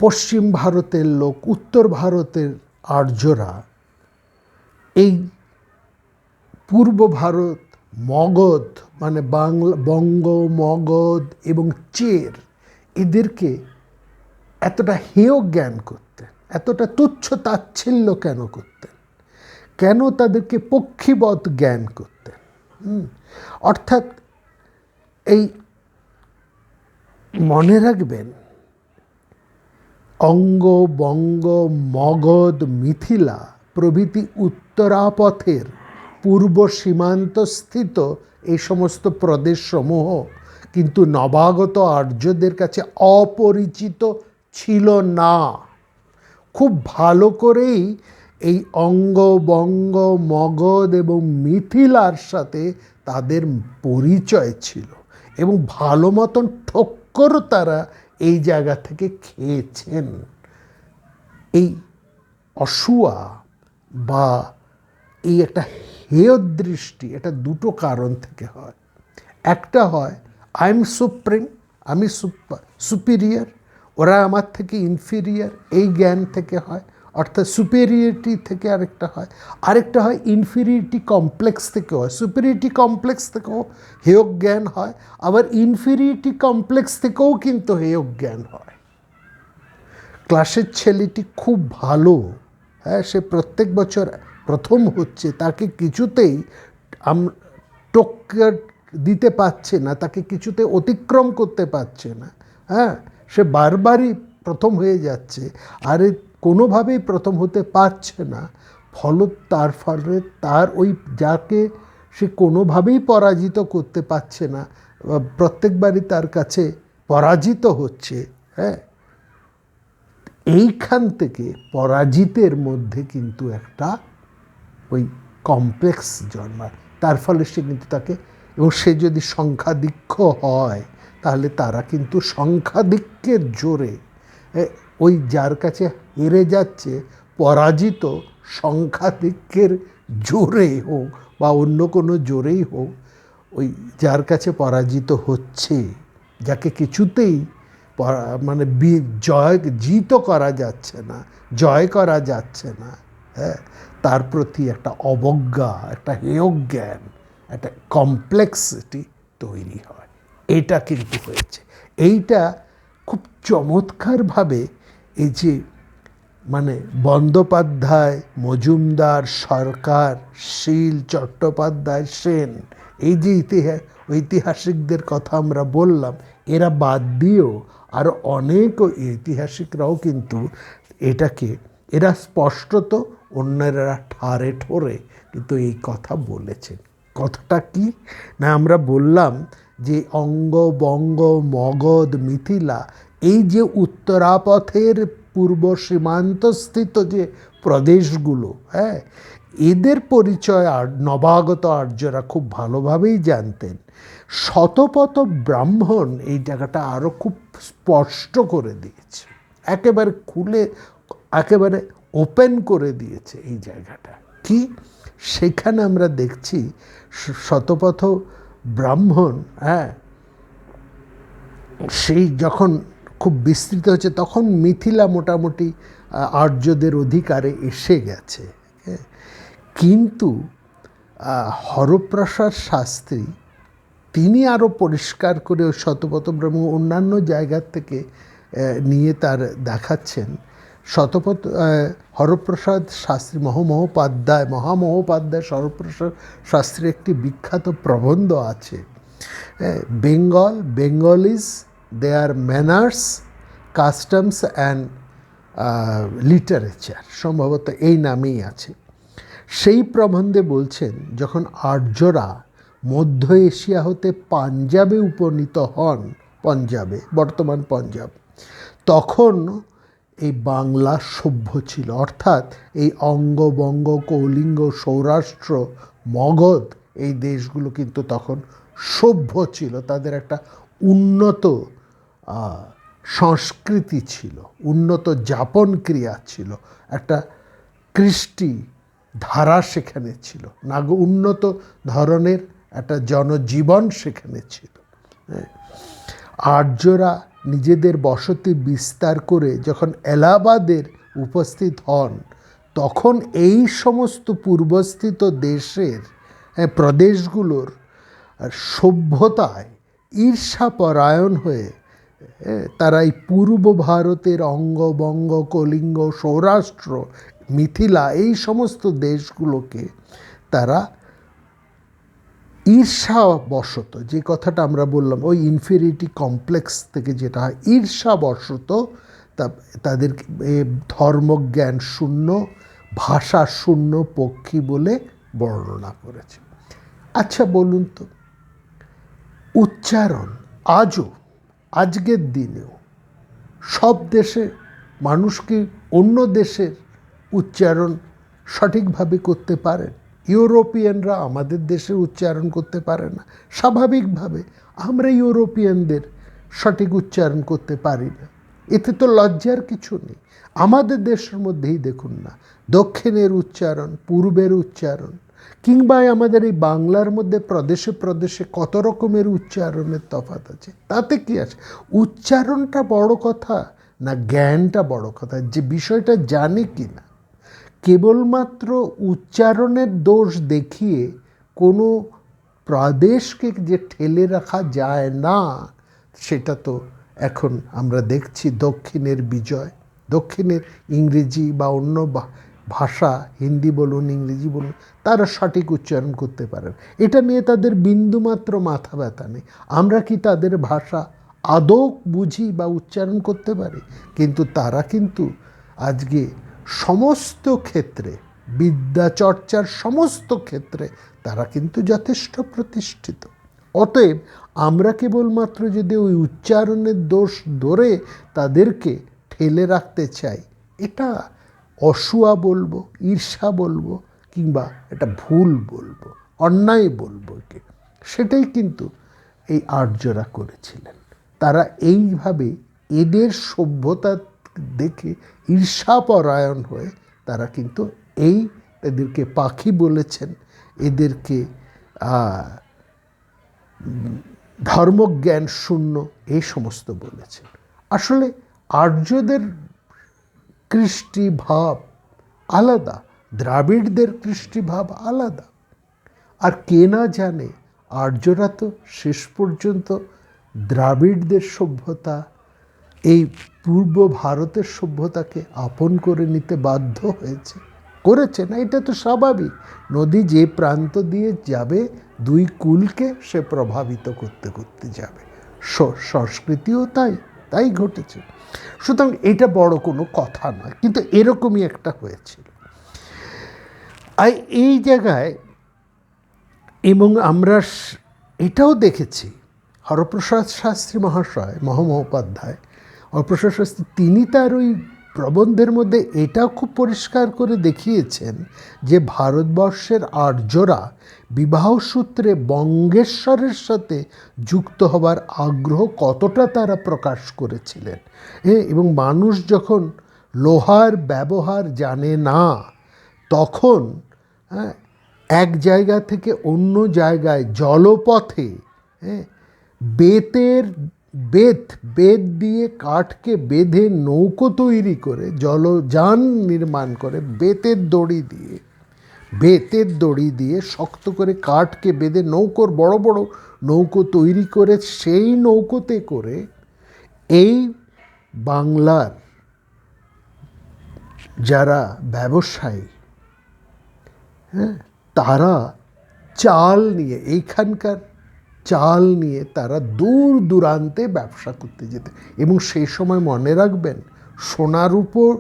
পশ্চিম ভারতের লোক, উত্তর ভারতের আর্যরা এই পূর্ব ভারত, মগধ মানে বাংলা, বঙ্গ, মগধ এবং চের, এদেরকে এতটা হেয় জ্ঞান করতেন, এতটা তুচ্ছ তাচ্ছিল্য কেন করতেন, কেন তাদেরকে পক্ষীবৎ জ্ঞান করতেন? অর্থাৎ এই মনে রাখবেন, অঙ্গ, বঙ্গ, মগধ, মিথিলা প্রভৃতি উত্তরাপথের পূর্ব সীমান্তস্থিত এই সমস্ত প্রদেশসমূহ কিন্তু নবাগত আর্যদের কাছে অপরিচিত ছিল না। খুব ভালো করেই এই অঙ্গ, বঙ্গ, মগধ এবং মিথিলার সাথে তাদের পরিচয় ছিল এবং ভালো মতন ঠক্কর তারা এই জায়গা থেকে খেয়েছেন। এই অসূয়া বা এই একটা হেয় দৃষ্টি, এটা দুটো কারণ থেকে হয়। একটা হয় আই এম সুপ্রিম, আমি সুপিরিয়র, ওরা আমার থেকে ইনফিরিয়র, এই জ্ঞান থেকে হয়, অর্থাৎ সুপেরিয়রিটি থেকে আরেকটা হয়। আরেকটা হয় ইনফিরিয়রিটি কমপ্লেক্স থেকে হয়। সুপেরিয়রিটি কমপ্লেক্স থেকেও হেয় জ্ঞান হয়, আবার ইনফিরিয়রিটি কমপ্লেক্স থেকেও কিন্তু হেয় জ্ঞান হয়। ক্লাসের ছেলেটি খুব ভালো, হ্যাঁ, সে প্রত্যেক বছর প্রথম হচ্ছে, তাকে কিছুতেই টক্কর দিতে পারছে না, তাকে কিছুতে অতিক্রম করতে পারছে না, হ্যাঁ, সে বারবারই প্রথম হয়ে যাচ্ছে, আর কোনোভাবেই প্রথম হতে পারছে না। তার ফলে তার ওই যাকে সে কোনোভাবেই পরাজিত করতে পারছে না, প্রত্যেকবারই তার কাছে পরাজিত হচ্ছে, হ্যাঁ, এইখান থেকে পরাজিতের মধ্যে কিন্তু একটা ওই কমপ্লেক্স জন্মায়। তার ফলে সে কিন্তু তাকে, এবং সে যদি সংখ্যাধিক্য হয় তাহলে তারা কিন্তু সংখ্যাধিক্যের জোরে ওই যার কাছে হেরে যাচ্ছে, পরাজিত সংখ্যাধিক্যের জোরে হোক বা অন্য কোনো জোরেই হোক, ওই যার কাছে পরাজিত হচ্ছে, যাকে কিছুতেই মানে জিত করা যাচ্ছে না, জয় করা যাচ্ছে না, হ্যাঁ, তার প্রতি একটা অবজ্ঞা, একটা হেয় জ্ঞান, একটা কমপ্লেক্সিটি তৈরি হয়। এটা কিন্তু হয়েছে। এইটা খুব চমৎকারভাবে এই যে মানে বন্দ্যোপাধ্যায়, মজুমদার, সরকার, শীল, চট্টোপাধ্যায়, সেন, এই যে ঐতিহাসিকদের কথা আমরা বললাম, এরা বাদ দিয়েও আরও অনেক ঐতিহাসিকরাও কিন্তু এটাকে, এরা স্পষ্টত, অন্যেরা ঠারে ঠোরে কিন্তু এই কথা বলেছেন। কথাটা কি না, আমরা বললাম যে অঙ্গ, বঙ্গ, মগধ, মিথিলা, এই যে উত্তরাপথের পূর্ব সীমান্তস্থিত যে প্রদেশগুলো, হ্যাঁ, এদের পরিচয় আর নবাগত আর্যরা খুব ভালোভাবেই জানতেন। শতপথ ব্রাহ্মণ এই জায়গাটা আরও খুব স্পষ্ট করে দিয়েছে, একেবারে খুলে, একেবারে ওপেন করে দিয়েছে এই জায়গাটা কি। সেখানে আমরা দেখছি শতপথ ব্রাহ্মণ, হ্যাঁ, সেই যখন খুব বিস্তৃত হচ্ছে, তখন মিথিলা মোটামুটি আর্যদের অধিকারে এসে গেছে। কিন্তু হরপ্রসাদ শাস্ত্রী তিনি আরও পরিষ্কার করে শতপথ ব্রাহ্মণ অন্যান্য জায়গার থেকে নিয়ে তার দেখাচ্ছেন। হরপ্রসাদ শাস্ত্রী, মহামহোপাধ্যায় হরপ্রসাদ শাস্ত্রীর একটি বিখ্যাত প্রবন্ধ আছে, Bengalis, their manners, customs and literature, সম্ভবত এই নামেই আছে। সেই প্রবন্ধে বলছেন, যখন আর্যরা মধ্য এশিয়া হতে পাঞ্জাবে উপনীত হন, পঞ্জাবে, বর্তমান পঞ্জাব, তখন এই বাংলা সভ্য ছিল, অর্থাৎ এই অঙ্গ, বঙ্গ, কৌলিঙ্গ, সৌরাষ্ট্র, মগধ, এই দেশগুলো কিন্তু তখন সভ্য ছিল, তাদের একটা উন্নত সংস্কৃতি ছিল, উন্নত যাপন ক্রিয়া ছিল, একটা কৃষ্টি ধারা সেখানে ছিল, উন্নত ধরনের একটা জনজীবন সেখানে ছিল। আর্যরা নিজেদের বসতি বিস্তার করে যখন এলাহাবাদের উপস্থিত হন, তখন এই সমস্ত পূর্বস্থিত দেশের প্রদেশগুলোর সভ্যতায় ঈর্ষাপরায়ণ হয়ে তারা এই পূর্ব ভারতের অঙ্গবঙ্গ, কলিঙ্গ, সৌরাষ্ট্র, মিথিলা এই সমস্ত দেশগুলোকে তারা ঈর্ষাবশত, যে কথাটা আমরা বললাম ওই ইনফিরিটি কমপ্লেক্স থেকে যেটা হয়, ঈর্ষাবশত তাদের ধর্মজ্ঞান শূন্য, ভাষা শূন্য পক্ষী বলে বর্ণনা করেছে। আচ্ছা বলুন তো, উচ্চারণ আজকের দিনেও সব দেশে মানুষ কি অন্য দেশের উচ্চারণ সঠিকভাবে করতে পারেন? ইউরোপিয়ানরা আমাদের দেশের উচ্চারণ করতে পারে না, স্বাভাবিকভাবে আমরা ইউরোপিয়ানদের সঠিক উচ্চারণ করতে পারি না। এতে তো লজ্জার কিছু নেই। আমাদের দেশের মধ্যেই দেখুন না, দক্ষিণের উচ্চারণ, পূর্বের উচ্চারণ, কিংবা আমাদের এই বাংলার মধ্যে প্রদেশে প্রদেশে কত রকমের উচ্চারণের তফাৎ আছে। তাতে কি আছে? উচ্চারণটা বড় কথা না জ্ঞানটা বড় কথা, যে বিষয়টা জানে কি না। কেবলমাত্র উচ্চারণের দোষ দেখিয়ে কোনো প্রদেশকে যে ঠেলে রাখা যায় না, সেটা তো এখন আমরা দেখছি দক্ষিণের বিজয়। দক্ষিণের ইংরেজি বা অন্য ভাষা, হিন্দি বলুন, ইংরেজি বলুন, তারা সঠিক উচ্চারণ করতে পারেন। এটা নিয়ে তাদের বিন্দুমাত্র মাথা ব্যথা নেই। আমরা কি তাদের ভাষা আদৌ বুঝি বা উচ্চারণ করতে পারি? কিন্তু তারা কিন্তু আজকে সমস্ত ক্ষেত্রে, বিদ্যাচর্চার সমস্ত ক্ষেত্রে তারা কিন্তু যথেষ্ট প্রতিষ্ঠিত। অতএব আমরা কেবলমাত্র যদি ওই উচ্চারণের দোষ ধরে তাদেরকে ঠেলে রাখতে চাই, এটা অসুয়া বলবো, ঈর্ষা বলবো, কিংবা এটা ভুল বলবো, অন্যায় বলবো। সেটাই কিন্তু এই আর্যরা করেছিলেন। তারা এইভাবে এদের সভ্যতা দেখে ঈর্ষাপরায়ণ হয়ে তারা কিন্তু এদেরকে পাখি বলেছেন, এদেরকে ধর্মজ্ঞান শূন্য এই সমস্ত বলেছেন। আসলে আর্যদের কৃষ্টিভাব আলাদা, দ্রাবিড়দের কৃষ্টিভাব আলাদা। আর কে না জানে, আর্যরা তো শেষ পর্যন্ত দ্রাবিড়দের সভ্যতা, এই পূর্ব ভারতের সভ্যতাকে আপন করে নিতে বাধ্য করেছে না? এটা তো স্বাভাবিক। নদী যে প্রান্ত দিয়ে যাবে, দুই কুলকে সে প্রভাবিত করতে করতে যাবে। সংস্কৃতিও তাই ঘটেছে। সুতরাং এটা বড় কোনো কথা নয়, কিন্তু এরকমই একটা হয়েছিল। আর এই জায়গায় এবং আমরা এটাও দেখেছি, হরপ্রসাদ শাস্ত্রী মহাশয়, মহামহোপাধ্যায় হরপ্রসাদ শাস্ত্রী, তিনি তার ওই প্রবন্ধের মধ্যে এটাও খুব পরিষ্কার করে দেখিয়েছেন যে ভারতবর্ষের আর্যরা বিবাহসূত্রে বঙ্গেশ্বরের সাথে যুক্ত হবার আগ্রহ কতটা তারা প্রকাশ করেছিলেন। এবং মানুষ যখন লোহার ব্যবহার জানে না, তখন এক জায়গা থেকে অন্য জায়গায় জলপথে বেত দিয়ে কাঠকে বেঁধে নৌকো তৈরি করে, জলযান নির্মাণ করে, বেতের দড়ি দিয়ে শক্ত করে কাঠকে বেঁধে নৌকোর বড় বড় নৌকো তৈরি করে, সেই নৌকোতে করে এই বাংলার যারা ব্যবসায়ী, তারা চাল নিয়ে, এইখানকার চাল নিয়ে তারা দূর দূরান্তে ব্যবসা করতে যেত। এবং সেই সময় মনে রাখবেন, সোনার উপর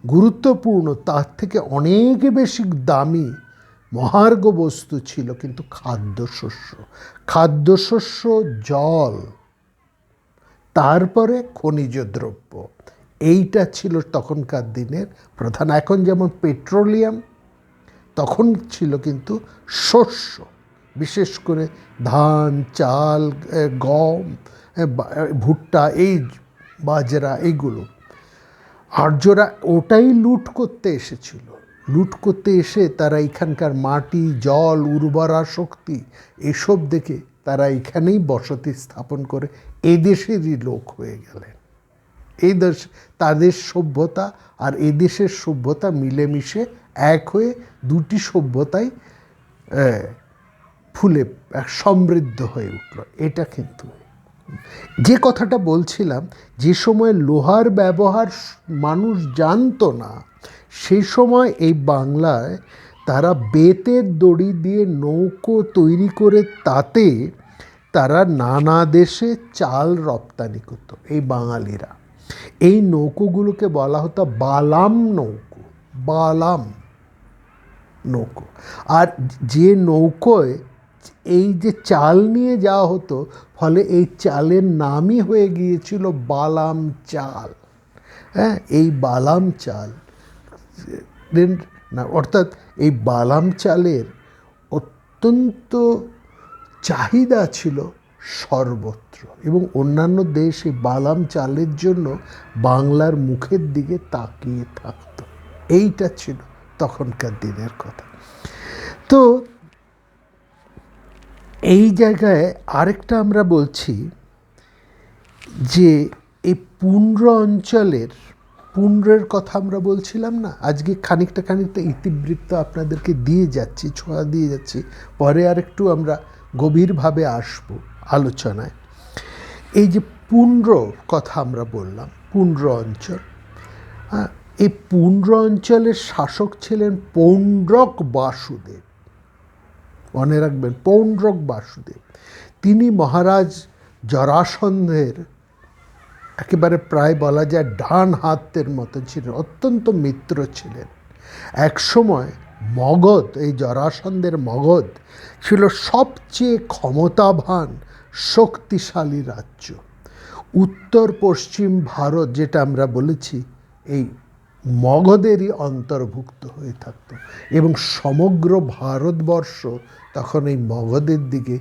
গুরুত্বপূর্ণ, তার থেকে অনেক বেশি দামি মহার্ঘ বস্তু ছিল কিন্তু খাদ্যশস্য, জল, তারপরে খনিজ দ্রব্য। এইটা ছিল তখনকার দিনের প্রধান। এখন যেমন পেট্রোলিয়াম, তখন ছিল কিন্তু শস্য, বিশেষ করে ধান, চাল, গম, ভুট্টা, এই বাজরা, এইগুলো। আর্যরা ওটাই লুট করতে এসেছিল। লুট করতে এসে তারা এখানকার মাটি, জল, উর্বরা শক্তি এসব দেখে তারা এখানেই বসতি স্থাপন করে এদেশেরই লোক হয়ে গেলেন। এই দেশ, তাদের সভ্যতা আর এদেশের সভ্যতা মিলেমিশে এক হয়ে দুটি সভ্যতাই ফুলে সমৃদ্ধ হয়ে উঠল। এটা কিন্তু যে কথাটা বলছিলাম, যে সময় লোহার ব্যবহার মানুষ জানতো না, সেই সময় এই বাংলায় তারা বেতের দড়ি দিয়ে নৌকো তৈরি করে তাতে তারা নানা দেশে চাল রপ্তানি করতো। এই বাঙালিরা এই নৌকোগুলোকে বলা হতো বালাম নৌকো, বালাম নৌকো। আর যে নৌকোয় এই যে চাল নিয়ে যাওয়া হতো, ফলে এই চালের নামই হয়ে গিয়েছিল বালাম চাল। হ্যাঁ, এই বালাম চাল না, অর্থাৎ এই বালাম চালের অত্যন্ত চাহিদা ছিল সর্বত্র, এবং অন্যান্য দেশ এই বালাম চালের জন্য বাংলার মুখের দিকে তাকিয়ে থাকত। এইটা ছিল তখনকার দিনের কথা। তো এই জায়গায় আরেকটা আমরা বলছি যে এই পুন্ড্র অঞ্চলের, পুন্ড্রের কথা আমরা বলছিলাম না, আজকে খানিকটা ইতিবৃত্ত আপনাদেরকে দিয়ে যাচ্ছি, ছোঁয়া দিয়ে যাচ্ছি, পরে আরেকটু আমরা গভীরভাবে আসব আলোচনায়। এই যে পুন্ড্র কথা আমরা বললাম, পুন্ড্র অঞ্চল, এই পুন্ড্র অঞ্চলের শাসক ছিলেন পৌণ্ড্রক বাসুদেব। মনে রাখবেন, পৌণ্ড্রক বাসুদেব। তিনি মহারাজ জরাসন্ধের একেবারে প্রায় বলা যায় ডান হাতের মতো ছিলেন, অত্যন্ত মিত্র ছিলেন। একসময় মগধ, এই জরাসন্ধের মগধ ছিল সবচেয়ে ক্ষমতাবান শক্তিশালী রাজ্য। উত্তর পশ্চিম ভারত, যেটা আমরা বলেছি, এই মগধেরই অন্তর্ভুক্ত হয়ে থাকত, এবং সমগ্র ভারতবর্ষ তখন এই মগধের দিকে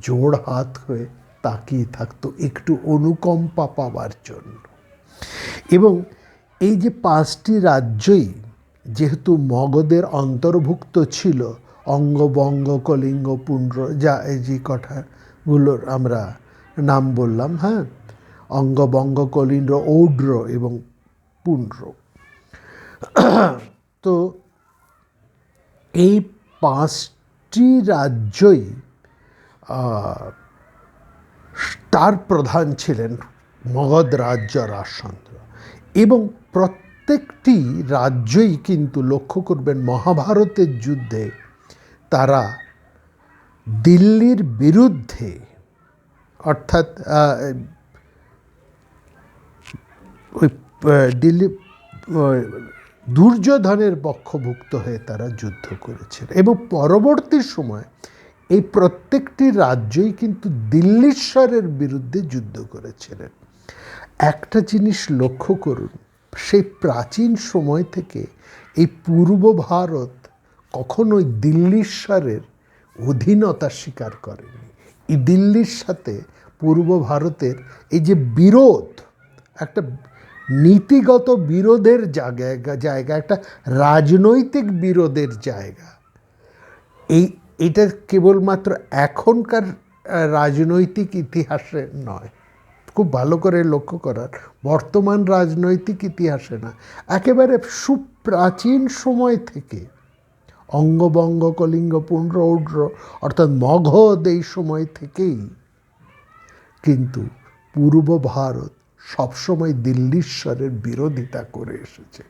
জোড় হাত হয়ে তাকিয়ে থাকতো একটু অনুকম্পা পাওয়ার জন্য। এবং এই যে 5টি রাজ্যই যেহেতু মগধের অন্তর্ভুক্ত ছিল, অঙ্গ, বঙ্গ, কলিঙ্গ, পুন্ড্র, যা এই যে কথাগুলোর আমরা নাম বললাম, হ্যাঁ, অঙ্গ, বঙ্গ, কলিঙ্গ, ঔড্র এবং পুন্ড্র। তো এই 5টি রাজ্যই তার প্রধান ছিলেন মগধ রাজ্য জরাসন্ধ, এবং প্রত্যেকটি রাজ্যই কিন্তু লক্ষ্য করবেন মহাভারতের যুদ্ধে তারা দিল্লির বিরুদ্ধে, অর্থাৎ ওই দিল্লি দুর্যোধনের পক্ষভুক্ত হয়ে তারা যুদ্ধ করেছিল, এবং পরবর্তী সময় এই প্রত্যেকটি রাজ্যই কিন্তু দিল্লীশ্বরের বিরুদ্ধে যুদ্ধ করেছিলেন। একটা জিনিস লক্ষ্য করুন, সেই প্রাচীন সময় থেকে এই পূর্ব ভারত কখনোই দিল্লীশ্বরের অধীনতা স্বীকার করেনি। এই দিল্লির সাথে পূর্ব ভারতের এই যে বিরোধ, একটা নীতিগত বিরোধের জায়গা, একটা রাজনৈতিক বিরোধের জায়গা, এটা কেবলমাত্র এখনকার রাজনৈতিক ইতিহাসে নয়, খুব ভালো করে লক্ষ্য করার, বর্তমান রাজনৈতিক ইতিহাসে না, একেবারে সুপ্রাচীন সময় থেকে অঙ্গবঙ্গ, কলিঙ্গ, পুন্ড্র, ঔড্র অর্থাৎ মগধ, এই সময় থেকেই কিন্তু পূর্ব ভারত সবসময় দিল্লীশ্বরের বিরোধিতা করে এসেছে।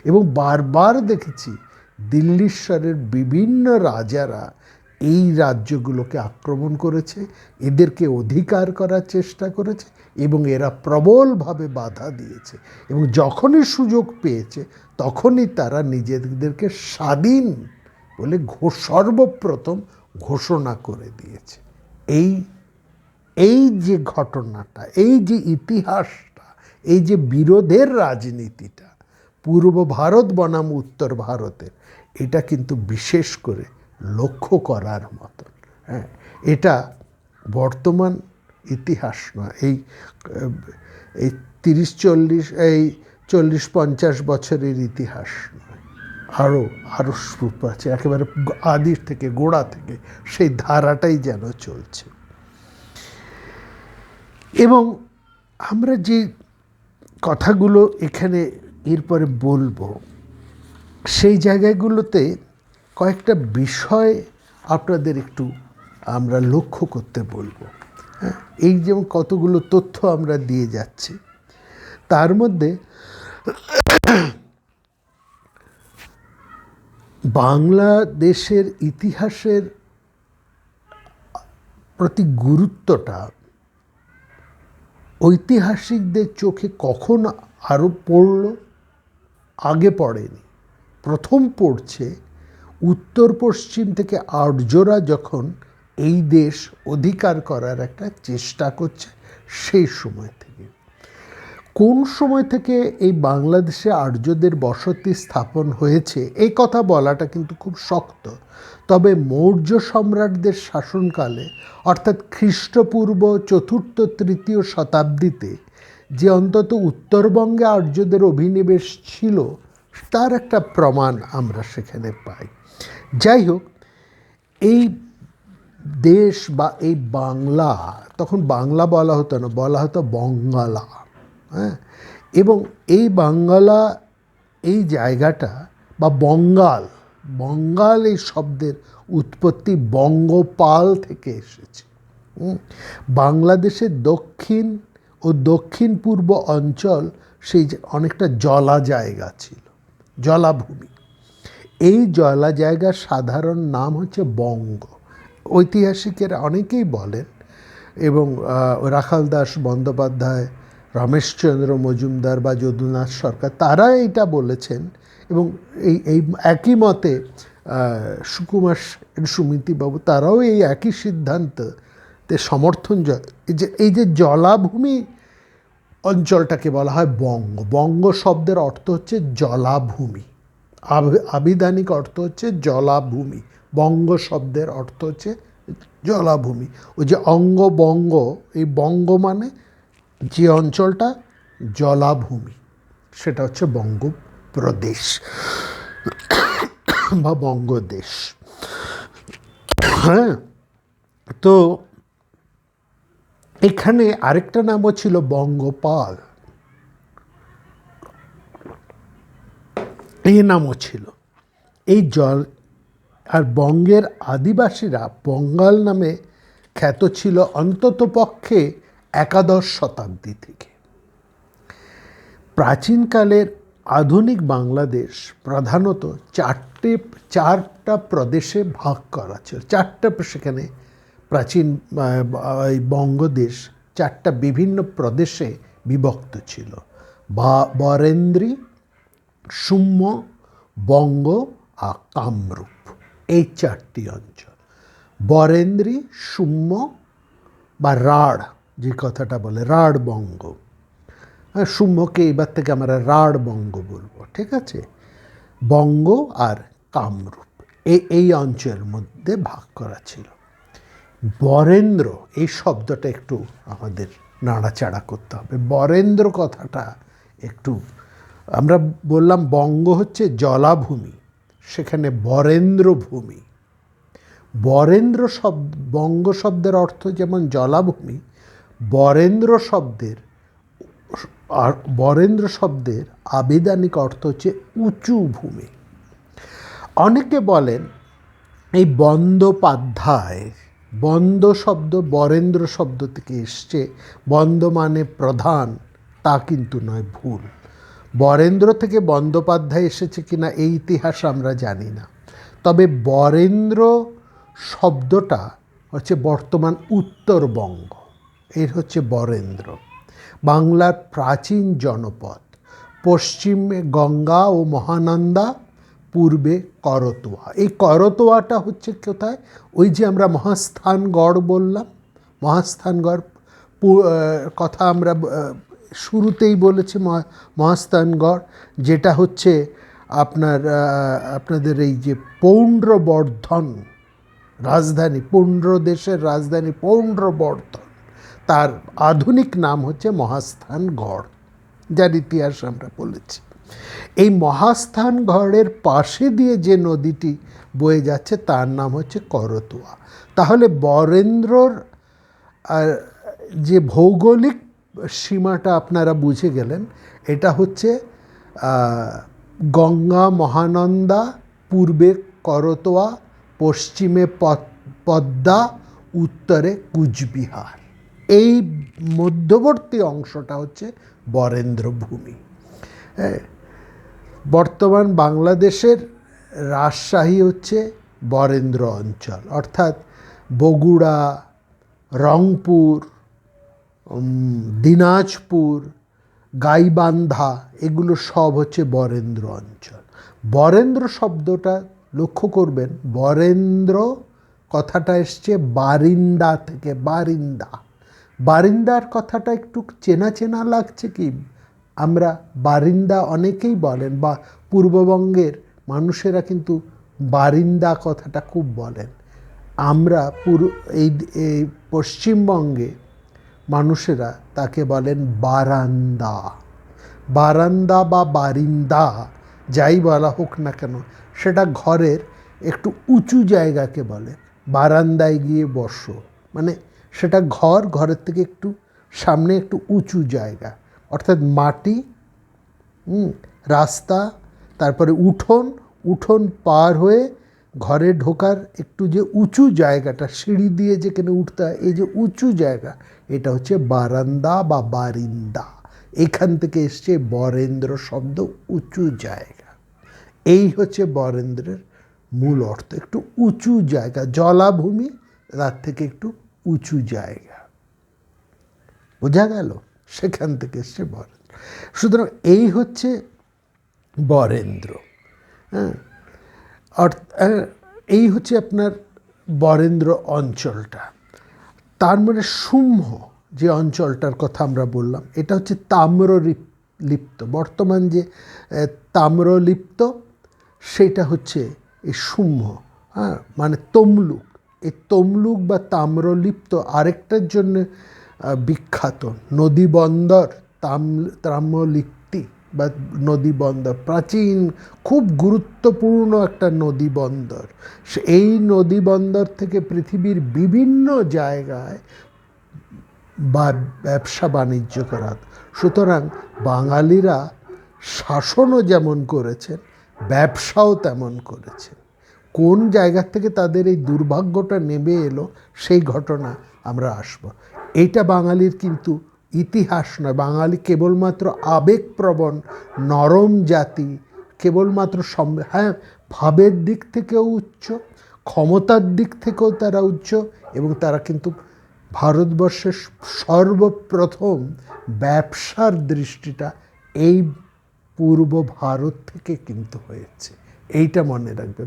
এবং বারবার দেখেছি দিল্লীশ্বরের বিভিন্ন রাজারা এই রাজ্যগুলোকে আক্রমণ করেছে, এদেরকে অধিকার করার চেষ্টা করেছে, এবং এরা প্রবলভাবে বাধা দিয়েছে, এবং যখনই সুযোগ পেয়েছে তখনই তারা নিজেদেরকে স্বাধীন বলে সর্বপ্রথম ঘোষণা করে দিয়েছে। এই যে ঘটনাটা, এই যে ইতিহাসটা, এই যে বিরোধের রাজনীতিটা পূর্ব ভারত বনাম উত্তর ভারতের, এটা কিন্তু বিশেষ করে লক্ষ্য করার মতন। হ্যাঁ, এটা বর্তমান ইতিহাস নয়, এই 40-50 বছরের ইতিহাস নয়, আরও প্রাচীন, একেবারে আদির থেকে, গোড়া থেকে সেই ধারাটাই যেন চলছে। এবং আমরা যে কথাগুলো এখানে এরপরে বলবো, সেই জায়গাগুলোতে কয়েকটা বিষয় আপনাদের একটু আমরা লক্ষ্য করতে বলবো। হ্যাঁ, এই যেমন কতগুলো তথ্য আমরা দিয়ে যাচ্ছি, তার মধ্যে বাংলাদেশের ইতিহাসের প্রতি গুরুত্বটা ঐতিহাসিকদের চোখে কখন আরও পড়ল, আগে পড়েনি। প্রথম পড়ছে উত্তর পশ্চিম থেকে আর্যরা যখন এই দেশ অধিকার করার একটা চেষ্টা করছে, সেই সময় থেকে। কোন সময় থেকে এই বাংলাদেশে আর্যদের বসতি স্থাপন হয়েছে এই কথা বলাটা কিন্তু খুব শক্ত। তবে মৌর্য সম্রাটদের শাসনকালে, অর্থাৎ খ্রিস্টপূর্ব চতুর্থ তৃতীয় শতাব্দীতে যে অন্তত উত্তরবঙ্গে আর্যদের অভিনিবেশ ছিল, তার একটা প্রমাণ আমরা সেখানে পাই। যাই হোক, এই দেশ বা এই বাংলা, তখন বাংলা বলা হতো না, বলা হতো বঙ্গালা। হ্যাঁ, এবং এই বাঙ্গালা, এই জায়গাটা বা বঙ্গাল, বঙ্গাল এই শব্দের উৎপত্তি বঙ্গপাল থেকে এসেছে। বাংলাদেশের দক্ষিণ ও দক্ষিণ পূর্ব অঞ্চল সেই অনেকটা জলা জায়গা ছিল, জলাভূমি। এই জলা জায়গার সাধারণ নাম হচ্ছে বঙ্গ। ঐতিহাসিকেরা অনেকেই বলেন, এবং রাখাল দাস বন্দ্যোপাধ্যায়, রমেশচন্দ্র মজুমদার বা যদুনাথ সরকার, তারা এইটা বলেছেন। এবং এই একই মতে সুকুমার সুমিতিবাবু, তারাও এই একই সিদ্ধান্ততে সমর্থন। এই যে জলাভূমি অঞ্চলটাকে বলা হয় বঙ্গ। বঙ্গ শব্দের অর্থ হচ্ছে জলাভূমি, আবিধানিক অর্থ হচ্ছে জলাভূমি। বঙ্গ শব্দের অর্থ হচ্ছে জলাভূমি। ওই যে অঙ্গ বঙ্গ, এই বঙ্গ মানে যে অঞ্চলটা জলাভূমি, সেটা হচ্ছে বঙ্গপ্রদেশ বা বঙ্গদেশ। হ্যাঁ, তো এখানে আরেকটা নামও ছিল বঙ্গপাল, এই নামও ছিল। এই জল আর বঙ্গের আদিবাসীরা বঙ্গাল নামে খ্যাত ছিল অন্তত পক্ষে একাদশ শতাব্দী থেকে। প্রাচীনকালের আধুনিক বাংলাদেশ প্রধানত চারটা প্রদেশে ভাগ করা ছিল। চারটা, সেখানে প্রাচীন বঙ্গদেশ চারটা বিভিন্ন প্রদেশে বিভক্ত ছিল। বরেন্দ্রী, সুম্য, বঙ্গ আর কামরূপ, এই চারটি অঞ্চল। বরেন্দ্রী, সুম্য বা রাঢ়, যে কথাটা বলে রাঢ় বঙ্গ, হ্যাঁ, সুম্যকে এবার থেকে আমরা রাঢ় বঙ্গ বলবো, ঠিক আছে। বঙ্গ আর কামরূপ, এই অঞ্চলের মধ্যে ভাগ করা ছিল। বরেন্দ্র, এই শব্দটা একটু আমাদের নাড়াচাড়া করতে হবে। বরেন্দ্র কথাটা একটু, আমরা বললাম বঙ্গ হচ্ছে জলাভূমি, সেখানে বরেন্দ্র ভূমি। বরেন্দ্র বঙ্গ শব্দের অর্থ যেমন জলাভূমি, বরেন্দ্র শব্দের আবিধানিক অর্থ হচ্ছে উঁচু ভূমি। অনেকে বলেন এই বন্দ্যোপাধ্যায়, বন্দ শব্দ বরেন্দ্র শব্দ থেকে এসছে, বন্দ মানে প্রধান, তা কিন্তু নয়, ভুল। বরেন্দ্র থেকে বন্দ্যোপাধ্যায় এসেছে কিনা এই ইতিহাস আমরা জানি না। তবে বরেন্দ্র শব্দটা হচ্ছে বর্তমান উত্তরবঙ্গ, এর হচ্ছে বরেন্দ্র। বাংলার প্রাচীন জনপদ, পশ্চিমে গঙ্গা ও মহানন্দা, পূর্বে করতোয়া। এই করতোয়াটা হচ্ছে কোথায়? ওই যে আমরা মহাস্থানগড় বললাম, মহাস্থানগড় কথা আমরা শুরুতেই বলেছি, মহাস্থানগড়, যেটা হচ্ছে আপনাদের এই যে পৌণ্ড্রবর্ধন রাজধানী, পৌণ্ড্র দেশের রাজধানী পৌণ্ড্রবর্ধন, তার আধুনিক নাম হচ্ছে মহাস্থানগড়, যার ইতিহাস আমরা বলেছি। এই মহাস্থানগড়ের পাশে দিয়ে যে নদীটি বয়ে যাচ্ছে তার নাম হচ্ছে করতোয়া। তাহলে বরেন্দ্রর যে ভৌগোলিক সীমাটা আপনারা বুঝে গেলেন, এটা হচ্ছে গঙ্গা মহানন্দা, পূর্বে করতোয়া, পশ্চিমে পদ্মা, উত্তরে কুচবিহার। এই মধ্যবর্তী অংশটা হচ্ছে বরেন্দ্র ভূমি। বর্তমান বাংলাদেশের রাজশাহী হচ্ছে বরেন্দ্র অঞ্চল, অর্থাৎ বগুড়া, রংপুর, দিনাজপুর, গাইবান্ধা, এগুলো সব হচ্ছে বরেন্দ্র অঞ্চল। বরেন্দ্র শব্দটা লক্ষ্য করবেন, বরেন্দ্র কথাটা এসছে বারিন্দা থেকে, বারিন্দা। বারিন্দার কথাটা একটু চেনা চেনা লাগছে কি? আমরা বারিন্দা অনেকেই বলেন, বা পূর্ববঙ্গের মানুষেরা কিন্তু বারিন্দা কথাটা খুব বলেন। আমরা এই পশ্চিমবঙ্গে মানুষেরা তাকে বলেন বারান্দা। বারান্দা বা বারিন্দা যাই বলা হোক না কেন, সেটা ঘরের একটু উঁচু জায়গাকে বলে। বারান্দায় গিয়ে বসো, মানে সেটা ঘরের থেকে একটু সামনে একটু উঁচু জায়গা, অর্থাৎ মাটি, রাস্তা, তারপরে উঠোন পার হয়ে ঘরে ঢোকার একটু যে উঁচু জায়গাটা, সিঁড়ি দিয়ে যেখানে উঠতে হয়, এই যে উঁচু জায়গা, এটা হচ্ছে বারান্দা বা বারিন্দা। এখান থেকে এসছে বরেন্দ্র শব্দ, উঁচু জায়গা। এই হচ্ছে বরেন্দ্রের মূল অর্থ, একটু উঁচু জায়গা, জলাভূমি, তার থেকে একটু উঁচু জায়গা। বোঝা গেল? সেখান থেকে এসছে বরেন্দ্র। সুতরাং এই হচ্ছে বরেন্দ্র। এই হচ্ছে আপনার বরেন্দ্র অঞ্চলটা। তার মানে শুম্ভ যে অঞ্চলটার কথা আমরা বললাম, এটা হচ্ছে তাম্রলিপ্ত। বর্তমান যে তাম্রলিপ্ত, সেটা হচ্ছে এই শুম্ভ, মানে তমলুক। এই তমলুক বা তাম্রলিপ্ত আরেকটার জন্য বিখ্যাত, নদী বন্দর তাম্রলিপ্তি বা নদী বন্দর, প্রাচীন খুব গুরুত্বপূর্ণ একটা নদী বন্দর। এই নদী বন্দর থেকে পৃথিবীর বিভিন্ন জায়গায় বা ব্যবসা বাণিজ্য করা। সুতরাং বাঙালিরা শাসনও যেমন করেছেন, ব্যবসাও তেমন করেছেন। কোন জায়গা থেকে তাদের এই দুর্ভাগ্যটা নেমে এলো, সেই ঘটনা আমরা আসব। এইটা বাঙালির কিন্তু ইতিহাস নয়। বাঙালি কেবলমাত্র আবেগপ্রবণ নরম জাতি, কেবলমাত্র ভাবের দিক থেকেও উচ্চ, ক্ষমতার দিক থেকেও তারা উচ্চ, এবং তারা কিন্তু ভারতবর্ষের সর্বপ্রথম ব্যবসার দৃষ্টিটা এই পূর্ব ভারত থেকে কিন্তু হয়েছে। এইটা মনে রাখবে।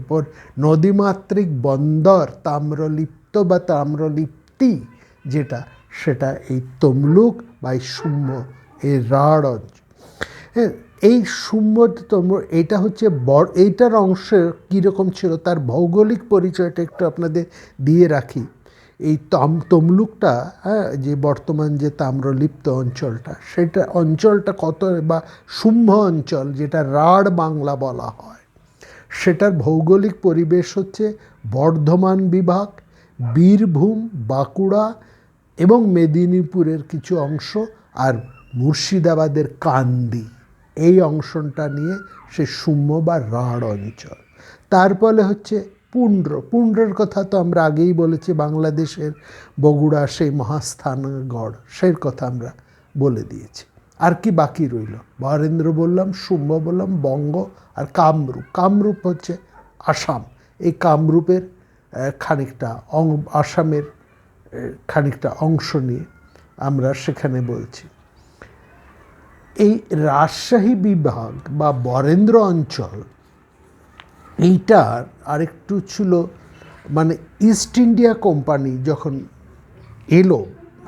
নদীমাতৃক বন্দর তাম্রলিপ্ত বা তাম্রলিপ্তি যেটা, সেটা এই তমলুক বা এই শুম্ভ, এই রাঢ় অঞ্চল। হ্যাঁ, এই শুম্ভ এটা হচ্ছে এইটার অংশ কীরকম ছিল, তার ভৌগোলিক পরিচয়টা একটু আপনাদের দিয়ে রাখি। এই তমলুকটা, যে বর্তমান যে তাম্রলিপ্ত অঞ্চলটা, সেটা অঞ্চলটা কত, বা শুম্ভ অঞ্চল যেটা রাঢ় বাংলা বলা হয়, সেটার ভৌগোলিক পরিবেশ হচ্ছে বর্ধমান বিভাগ, বীরভূম, বাঁকুড়া এবং মেদিনীপুরের কিছু অংশ, আর মুর্শিদাবাদের কান্দি, এই অংশটা নিয়ে সে শুম্ভ বা রাঢ় অঞ্চল। তারপরে হচ্ছে পুণ্ড্রের কথা তো আমরা আগেই বলেছি, বাংলাদেশের বগুড়া, সেই মহাস্থানগড়, সেই কথা আমরা বলে দিয়েছি। আর কি বাকি রইল? বরেন্দ্র বললাম, শুম্ভ বললাম, বঙ্গ, আর কামরূপ হচ্ছে আসাম। এই কামরূপের খানিকটা আসামের খানিকটা অংশ নিয়ে আমরা সেখানে বলছি। এই রাজশাহী বিভাগ বা বরেন্দ্র অঞ্চল, এইটার আরেকটু ছিল, মানে ইস্ট ইন্ডিয়া কোম্পানি যখন এলো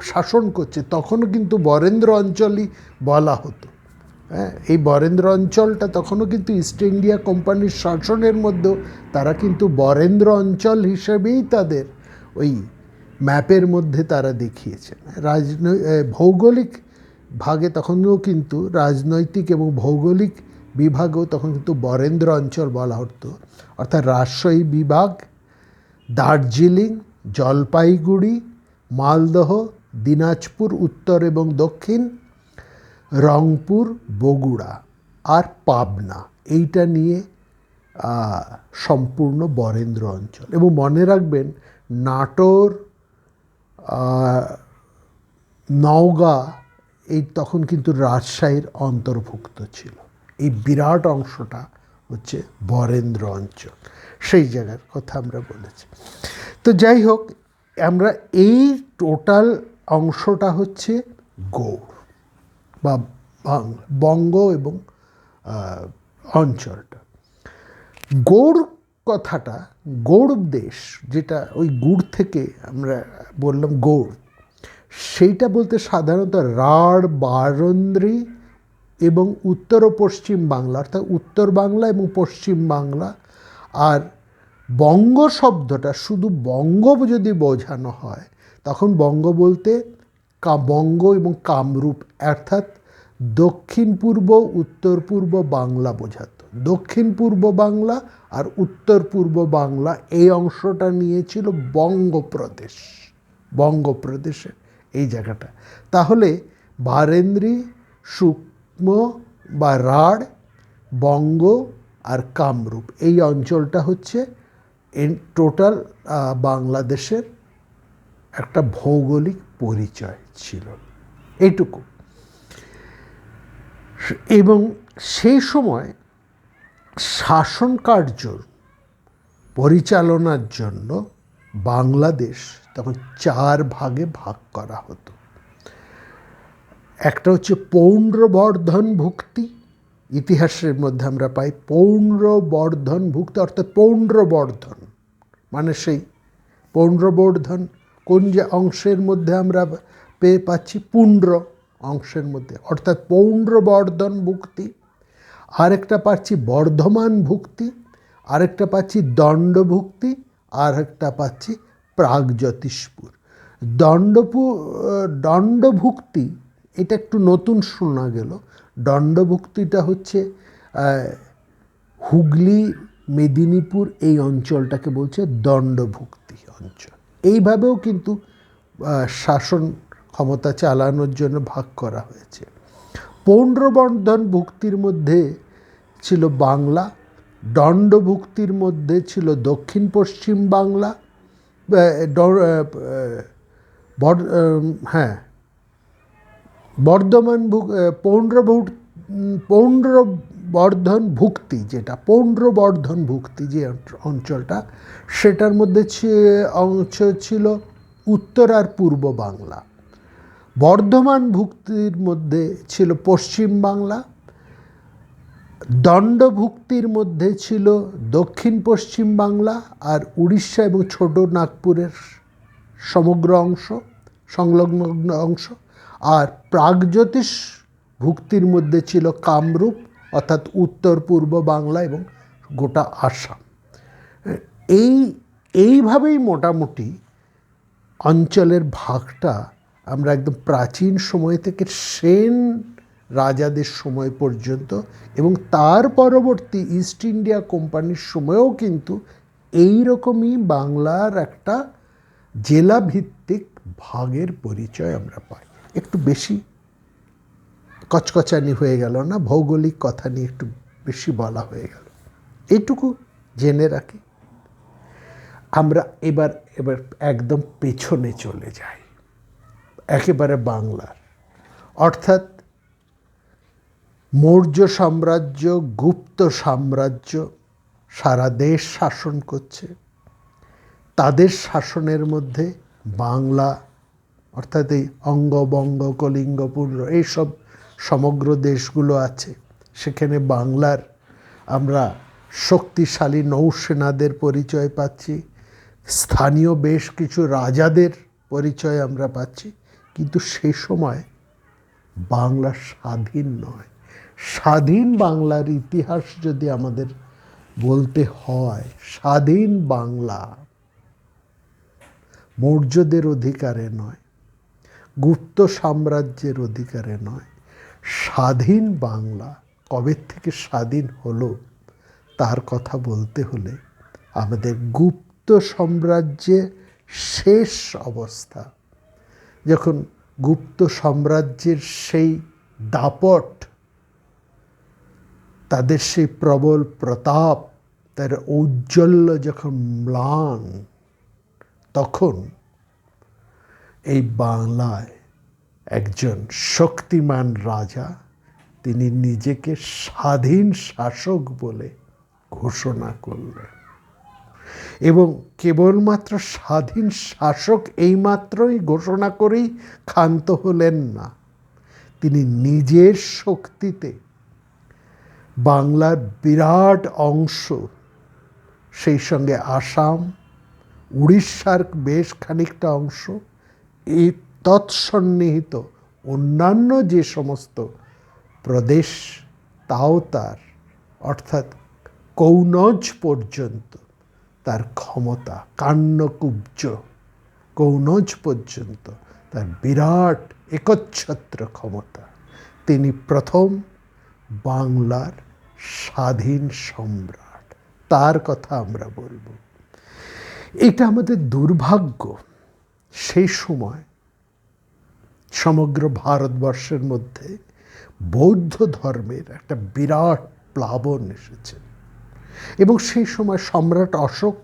শাসন করছে, তখনও কিন্তু বরেন্দ্র অঞ্চলই বলা হতো। হ্যাঁ, এই বরেন্দ্র অঞ্চলটা তখনও কিন্তু ইস্ট ইন্ডিয়া কোম্পানির শাসনের মধ্যেও তারা কিন্তু বরেন্দ্র অঞ্চল হিসেবেই তাদের ওই ম্যাপের মধ্যে তারা দেখিয়েছেন। ভৌগোলিক ভাগে তখনও কিন্তু রাজনৈতিক এবং ভৌগোলিক বিভাগেও তখন কিন্তু বরেন্দ্র অঞ্চল বলা হতো। অর্থাৎ রাজশাহী বিভাগ, দার্জিলিং, জলপাইগুড়ি, মালদহ, দিনাজপুর উত্তর এবং দক্ষিণ, রংপুর, বগুড়া আর পাবনা, এইটা নিয়ে সম্পূর্ণ বরেন্দ্র অঞ্চল। এবং মনে রাখবেন নাটোর, নওগাঁ এই তখন কিন্তু রাজশাহীর অন্তর্ভুক্ত ছিল। এই বিরাট অংশটা হচ্ছে বরেন্দ্র অঞ্চল, সেই জায়গার কথা আমরা বলেছি। তো যাই হোক, আমরা এই টোটাল অংশটা হচ্ছে গৌড় বা বঙ্গ এবং অঞ্চলটা। গৌড় কথাটা, গৌড় দেশ যেটা ওই গুড় থেকে আমরা বললাম গৌড়, সেইটা বলতে সাধারণত রাঢ়, বারন্দ্রী এবং উত্তর ও পশ্চিম বাংলা, অর্থাৎ উত্তর বাংলা এবং পশ্চিম বাংলা। আর বঙ্গ শব্দটা শুধু বঙ্গ যদি বোঝানো হয়, তখন বঙ্গ বলতে বঙ্গ এবং কামরূপ, অর্থাৎ দক্ষিণ পূর্ব উত্তর পূর্ব বাংলা বোঝাতো। দক্ষিণ পূর্ব বাংলা আর উত্তর পূর্ব বাংলা এই অংশটা নিয়েছিল বঙ্গপ্রদেশ, বঙ্গপ্রদেশের এই জায়গাটা। তাহলে বারেন্দ্রী, সূক্ষ্ম বা রাঢ়, বঙ্গ আর কামরূপ এই অঞ্চলটা হচ্ছে টোটাল বাংলাদেশের একটা ভৌগোলিক পরিচয় ছিল, এইটুকু। এবং সেই সময় শাসন কার্য পরিচালনার জন্য বাংলাদেশ তখন 4 ভাগে ভাগ করা হতো। একটা হচ্ছে পৌণ্ড্রবর্ধন ভুক্তি, ইতিহাসের মধ্যে আমরা পাই পৌণ্ড্রবর্ধন ভুক্তি, অর্থাৎ পৌণ্ড্রবর্ধন মানে সেই পৌণ্ড্রবর্ধন কোন যে অংশের মধ্যে আমরা পেয়ে পাচ্ছি, পুণ্ড্র অংশের মধ্যে, অর্থাৎ পৌণ্ড্রবর্ধন ভুক্তি। আরেকটা পাচ্ছি বর্ধমান ভুক্তি, আরেকটা পাচ্ছি দণ্ডভুক্তি, আর একটা পাচ্ছি প্রাগজ্যোতিষপুর। দণ্ডভুক্তি এটা একটু নতুন শোনা গেল। দণ্ডভুক্তিটা হচ্ছে হুগলি, মেদিনীপুর এই অঞ্চলটাকে বলছে দণ্ডভুক্তি অঞ্চল। এইভাবেও কিন্তু শাসন ক্ষমতা চালানোর জন্য ভাগ করা হয়েছে। পৌণ্ড্রবর্ধন ভুক্তির মধ্যে ছিল বাংলা, দণ্ডভুক্তির মধ্যে ছিল দক্ষিণ পশ্চিম বাংলা, পৌণ্ড্রবর্ধন ভুক্তি যেটা, পৌণ্ড্রবর্ধন ভুক্তি যে অঞ্চলটা, সেটার মধ্যে অংশ ছিল উত্তর আর পূর্ব বাংলা। বর্ধমান ভুক্তির মধ্যে ছিল পশ্চিম বাংলা, দণ্ডভুক্তির মধ্যে ছিল দক্ষিণ পশ্চিম বাংলা আর উড়িষ্যা এবং ছোট নাগপুরের সমগ্র অংশ, সংলগ্ন অংশ। আর প্রাগজ্যোতিষ ভুক্তির মধ্যে ছিল কামরূপ, অর্থাৎ উত্তর পূর্ব বাংলা এবং গোটা আসাম। এইভাবেই মোটামুটি অঞ্চলের ভাগটা আমরা একদম প্রাচীন সময় থেকে সেন রাজাদের সময় পর্যন্ত এবং তার পরবর্তী ইস্ট ইন্ডিয়া কোম্পানির সময়েও কিন্তু এই রকমই বাংলার একটা জেলাভিত্তিক ভাগের পরিচয় আমরা পাই। একটু বেশি কচকচানি হয়ে গেল না, ভৌগোলিক কথা নিয়ে একটু বেশি বলা হয়ে গেল, এইটুকু জেনে রাখি। আমরা এবার একদম পেছনে চলে যাই, একেবারে বাংলার, অর্থাৎ মৌর্য সাম্রাজ্য, গুপ্ত সাম্রাজ্য সারা দেশ শাসন করছে। তাদের শাসনের মধ্যে বাংলা, অর্থাৎ এই অঙ্গ, বঙ্গ, কলিঙ্গ, পুণ্য এইসব সমগ্র দেশগুলো আছে। সেখানে বাংলার আমরা শক্তিশালী নৌসেনাদের পরিচয় পাচ্ছি, স্থানীয় বেশ কিছু রাজাদের পরিচয় আমরা পাচ্ছি। কিন্তু সে সময় বাংলা স্বাধীন নয়। স্বাধীন বাংলার ইতিহাস যদি আমাদের বলতে হয়, স্বাধীন বাংলা মৌর্যদের অধিকারে নয়, গুপ্ত সাম্রাজ্যের অধিকারে নয়। স্বাধীন বাংলা কবে থেকে স্বাধীন হলো তার কথা বলতে হলে আমাদের গুপ্ত সাম্রাজ্যের শেষ অবস্থা, যখন গুপ্ত সাম্রাজ্যের সেই দাপট, তাদের সেই প্রবল প্রতাপ, তার ঔজ্জ্বল্য যখন ম্লান, তখন এই বাংলায় একজন শক্তিমান রাজা, তিনি নিজেকে স্বাধীন শাসক বলে ঘোষণা করলেন। এবং কেবলমাত্র স্বাধীন শাসক এইমাত্রই ঘোষণা করেই ক্ষান্ত হলেন না, তিনি নিজের শক্তিতে বাংলার বিরাট অংশ, সেই সঙ্গে আসাম, উড়িষ্যার বেশ খানিকটা অংশ, এই তৎসন্নিহিত অন্যান্য যে সমস্ত প্রদেশ, তাও তার, অর্থাৎ কৌনজ পর্যন্ত তার ক্ষমতা, কান্যকুব্জ কৌনজ পর্যন্ত তার বিরাট একচ্ছত্র ক্ষমতা। তিনি প্রথম বাংলার স্বাধীন সম্রাট, তার কথা আমরা বলবো। এটা আমাদের দুর্ভাগ্য, সেই সময় সমগ্র ভারতবর্ষের মধ্যে বৌদ্ধ ধর্মের একটা বিরাট প্লাবন এসেছে। এবং সেই সময় সম্রাট অশোক,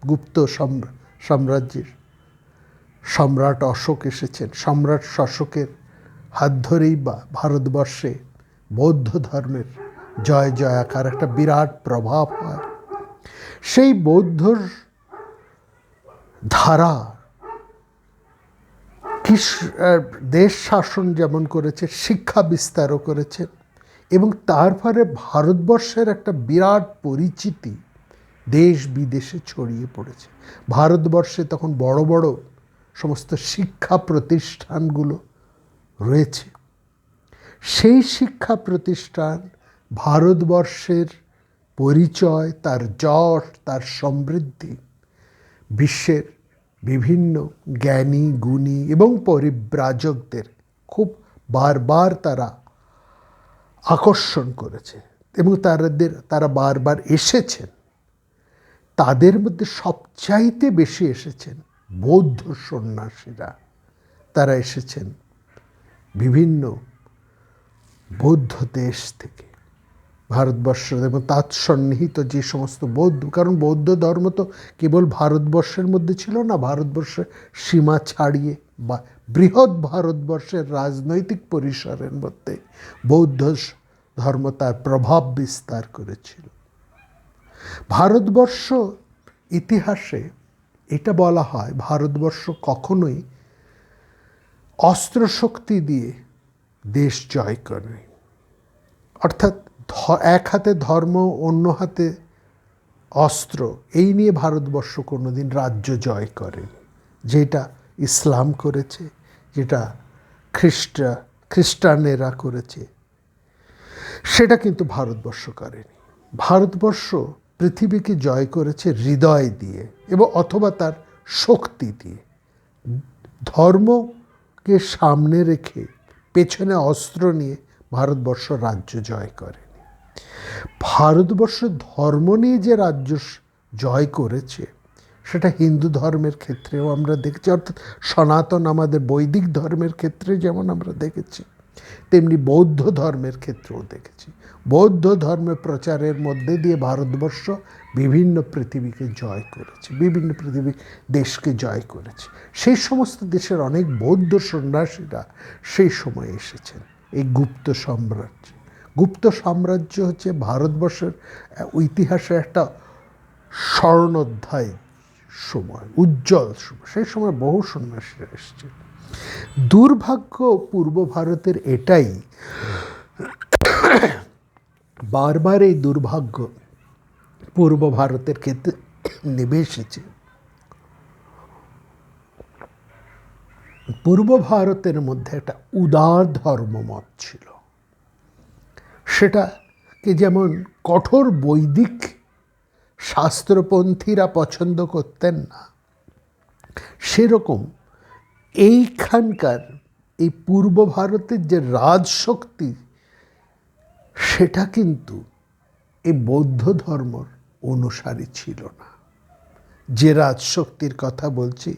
গুপ্ত সাম্রাজ্যের সম্রাট অশোক এসেছেন। সম্রাট অশোকের হাত ধরেই বা ভারতবর্ষে বৌদ্ধ ধর্মের জয় জয়াকার একটা বিরাট প্রভাব হয়। সেই বৌদ্ধর ধারা দেশ শাসন যেমন করেছে, শিক্ষা বিস্তারও করেছে, এবং তার ফলে ভারতবর্ষের একটা বিরাট পরিচিতি দেশ বিদেশে ছড়িয়ে পড়েছে। ভারতবর্ষে তখন বড় বড় সমস্ত শিক্ষা প্রতিষ্ঠানগুলো রয়েছে। সেই শিক্ষা প্রতিষ্ঠান ভারতবর্ষের পরিচয়, তার যশ, তার সমৃদ্ধি বিশ্বের বিভিন্ন জ্ঞানী, গুণী এবং পরিব্রাজকদের খুব বারবার তারা আকর্ষণ করেছে, এবং তারা বারবার এসেছেন। তাদের মধ্যে সবচাইতে বেশি এসেছেন বৌদ্ধ সন্ন্যাসীরা। তারা এসেছেন বিভিন্ন বৌদ্ধ দেশ থেকে, ভারতবর্ষ এবং তৎসন্নিহিত যে সমস্ত বৌদ্ধ, কারণ বৌদ্ধ ধর্ম তো কেবল ভারতবর্ষের মধ্যে ছিল না, ভারতবর্ষের সীমা ছাড়িয়ে বা বৃহৎ ভারতবর্ষের রাজনৈতিক পরিসরের মধ্যে বৌদ্ধ ধর্ম তার প্রভাব বিস্তার করেছিল। ভারতবর্ষ ইতিহাসে এটা বলা হয়, ভারতবর্ষ কখনোই অস্ত্রশক্তি দিয়ে দেশ জয় করে, অর্থাৎ এক হাতে ধর্ম, অন্য হাতে অস্ত্র, এই নিয়ে ভারতবর্ষ কোনোদিন রাজ্য জয় করেনি। যেটা ইসলাম করেছে, যেটা খ্রিস্টানেরা করেছে, সেটা কিন্তু ভারতবর্ষ করেনি। ভারতবর্ষ পৃথিবীকে জয় করেছে হৃদয় দিয়ে এবং অথবা তার শক্তি দিয়ে। ধর্মকে সামনে রেখে পেছনে অস্ত্র নিয়ে ভারতবর্ষ রাজ্য জয় করেনি। ভারতবর্ষ ধর্ম নিয়ে যে রাজ্য জয় করেছে, সেটা হিন্দু ধর্মের ক্ষেত্রেও আমরা দেখেছি, অর্থাৎ সনাতন আমাদের বৈদিক ধর্মের ক্ষেত্রে যেমন আমরা দেখেছি, তেমনি বৌদ্ধ ধর্মের ক্ষেত্রেও দেখেছি। বৌদ্ধ ধর্মের প্রচারের মধ্যে দিয়ে ভারতবর্ষ বিভিন্ন পৃথিবীকে জয় করেছে, বিভিন্ন পৃথিবীর দেশকে জয় করেছে। সেই সমস্ত দেশের অনেক বৌদ্ধ সন্ন্যাসীরা সেই সময় এসেছেন এই গুপ্ত সাম্রাজ্যে। গুপ্ত সাম্রাজ্য হচ্ছে ভারতবর্ষের ইতিহাসে একটা স্বর্ণোধ্যায় সময়, উজ্জ্বল সময়। সেই সময় বহু সন্ন্যাসীরা এসেছে। দুর্ভাগ্য পূর্ব ভারতের এটাই, বারবার এই দুর্ভাগ্য পূর্ব ভারতের ক্ষেত্রে নেমে এসেছে। পূর্ব ভারতের মধ্যে একটা উদার ধর্মমত ছিল, সেটাকে যেমন কঠোর বৈদিক শাস্ত্রপন্থীরা পছন্দ করতেন না, সেরকম এইখানকার এই পূর্ব ভারতের যে রাজশক্তি, সেটা কিন্তু এই বৌদ্ধ ধর্মর অনুসারী ছিল না। যে রাজশক্তির কথা বলছি,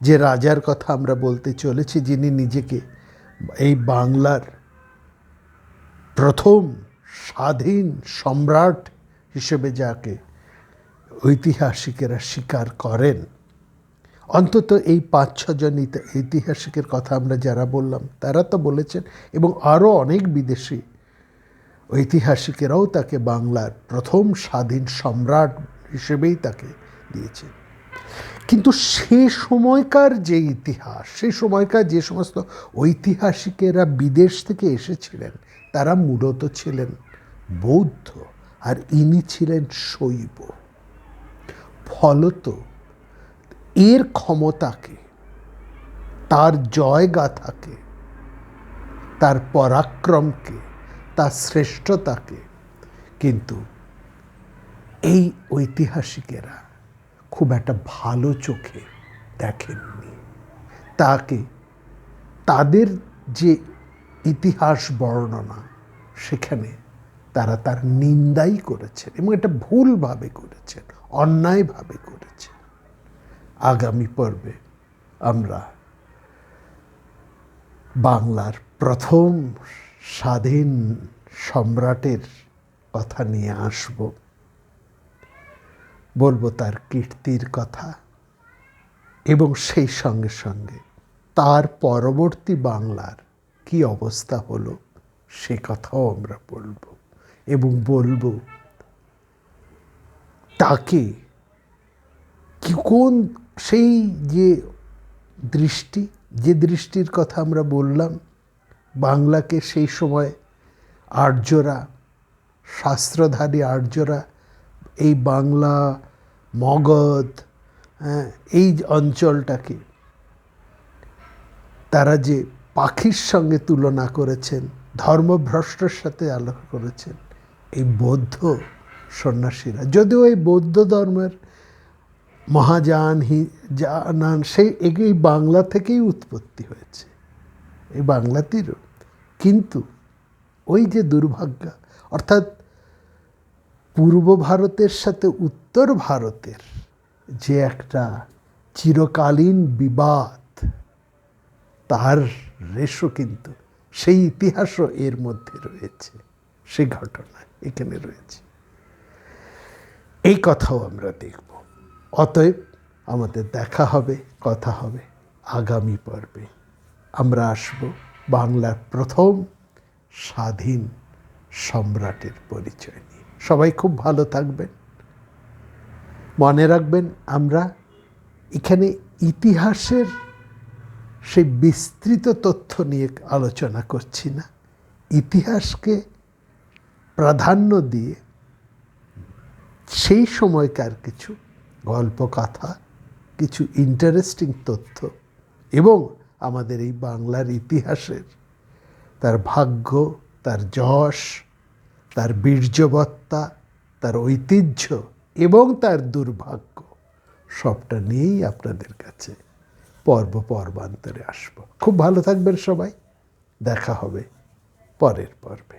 যে রাজার কথা আমরা বলতে চলেছি, যিনি নিজেকে এই বাংলার প্রথম স্বাধীন সম্রাট হিসেবে যাকে ঐতিহাসিকেরা স্বীকার করেন, অন্তত এই 5-6 জন ঐতিহাসিকের কথা আমরা যারা বললাম তারা তো বলেছেন, এবং আরও অনেক বিদেশি ঐতিহাসিকেরাও তাকে বাংলার প্রথম স্বাধীন সম্রাট হিসেবেই তাকে দিয়েছেন। কিন্তু সে সময়কার যে ইতিহাস, সেই সময়কার যে সমস্ত ঐতিহাসিকেরা বিদেশ থেকে এসেছিলেন তারা মূলত ছিলেন বৌদ্ধ, আর ইনি ছিলেন শৈব। ফলত এর ক্ষমতাকে, তার জয়গাথাকে, তার পরাক্রমকে, তার শ্রেষ্ঠতাকে কিন্তু এই ঐতিহাসিকেরা খুব একটা ভালো চোখে দেখেননি। তাকে, তাদের যে ইতিহাস বর্ণনা, সেখানে তারা তার নিন্দাই করেছেন, এবং এটা ভুলভাবে করেছেন, অন্যায়ভাবে করেছেন। আগামী পর্বে আমরা বাংলার প্রথম স্বাধীন সম্রাটের কথা নিয়ে আসব, বলবো তার কীর্তির কথা, এবং সেই সঙ্গে সঙ্গে তার পরবর্তী বাংলার কি অবস্থা হলো সে কথাও আমরা বলবো, এবং বলবো তাকে কোন সেই যে দৃষ্টির কথা আমরা বললাম, বাংলাকে সেই সময় আর্যরা, শাস্ত্রধারী আর্যরা, এই বাংলা, মগধ, এই অঞ্চলটাকে তারা যে পাখির সঙ্গে তুলনা করেছেন, ধর্মভ্রষ্টের সাথে আলোচনা করেছেন এই বৌদ্ধ সন্ন্যাসীরা। যদিও এই বৌদ্ধ ধর্মের মহাযান জানান সেই এই বাংলা থেকেই উৎপত্তি হয়েছে, এই বাংলাতেই, কিন্তু ওই যে দুর্ভাগ্য, অর্থাৎ পূর্ব ভারতের সাথে উত্তর ভারতের যে একটা চিরকালীন বিবাদ, তার রেশও কিন্তু, সেই ইতিহাসও এর মধ্যে রয়েছে, সেই ঘটনা এখানে রয়েছে। এই কথাও আমরা দেখব। অতএব আমাদের দেখা হবে, কথা হবে আগামী পর্বে। আমরা আসব বাংলার প্রথম স্বাধীন সম্রাটের পরিচয় নিয়ে। সবাই খুব ভালো থাকবেন। মনে রাখবেন, আমরা এখানে ইতিহাসের সেই বিস্তৃত তথ্য নিয়ে আলোচনা করছি না, ইতিহাসকে প্রাধান্য দিয়ে সেই সময়কার কিছু গল্প কথা, কিছু ইন্টারেস্টিং তথ্য, এবং আমাদের এই বাংলার ইতিহাসের তার ভাগ্য, তার যশ, তার বীর্যবত্তা, তার ঐতিহ্য এবং তার দুর্ভাগ্য, সবটা নিয়েই আপনাদের কাছে পর্বান্তরে আসব। খুব ভালো থাকবেন সবাই। দেখা হবে পরের পর্বে।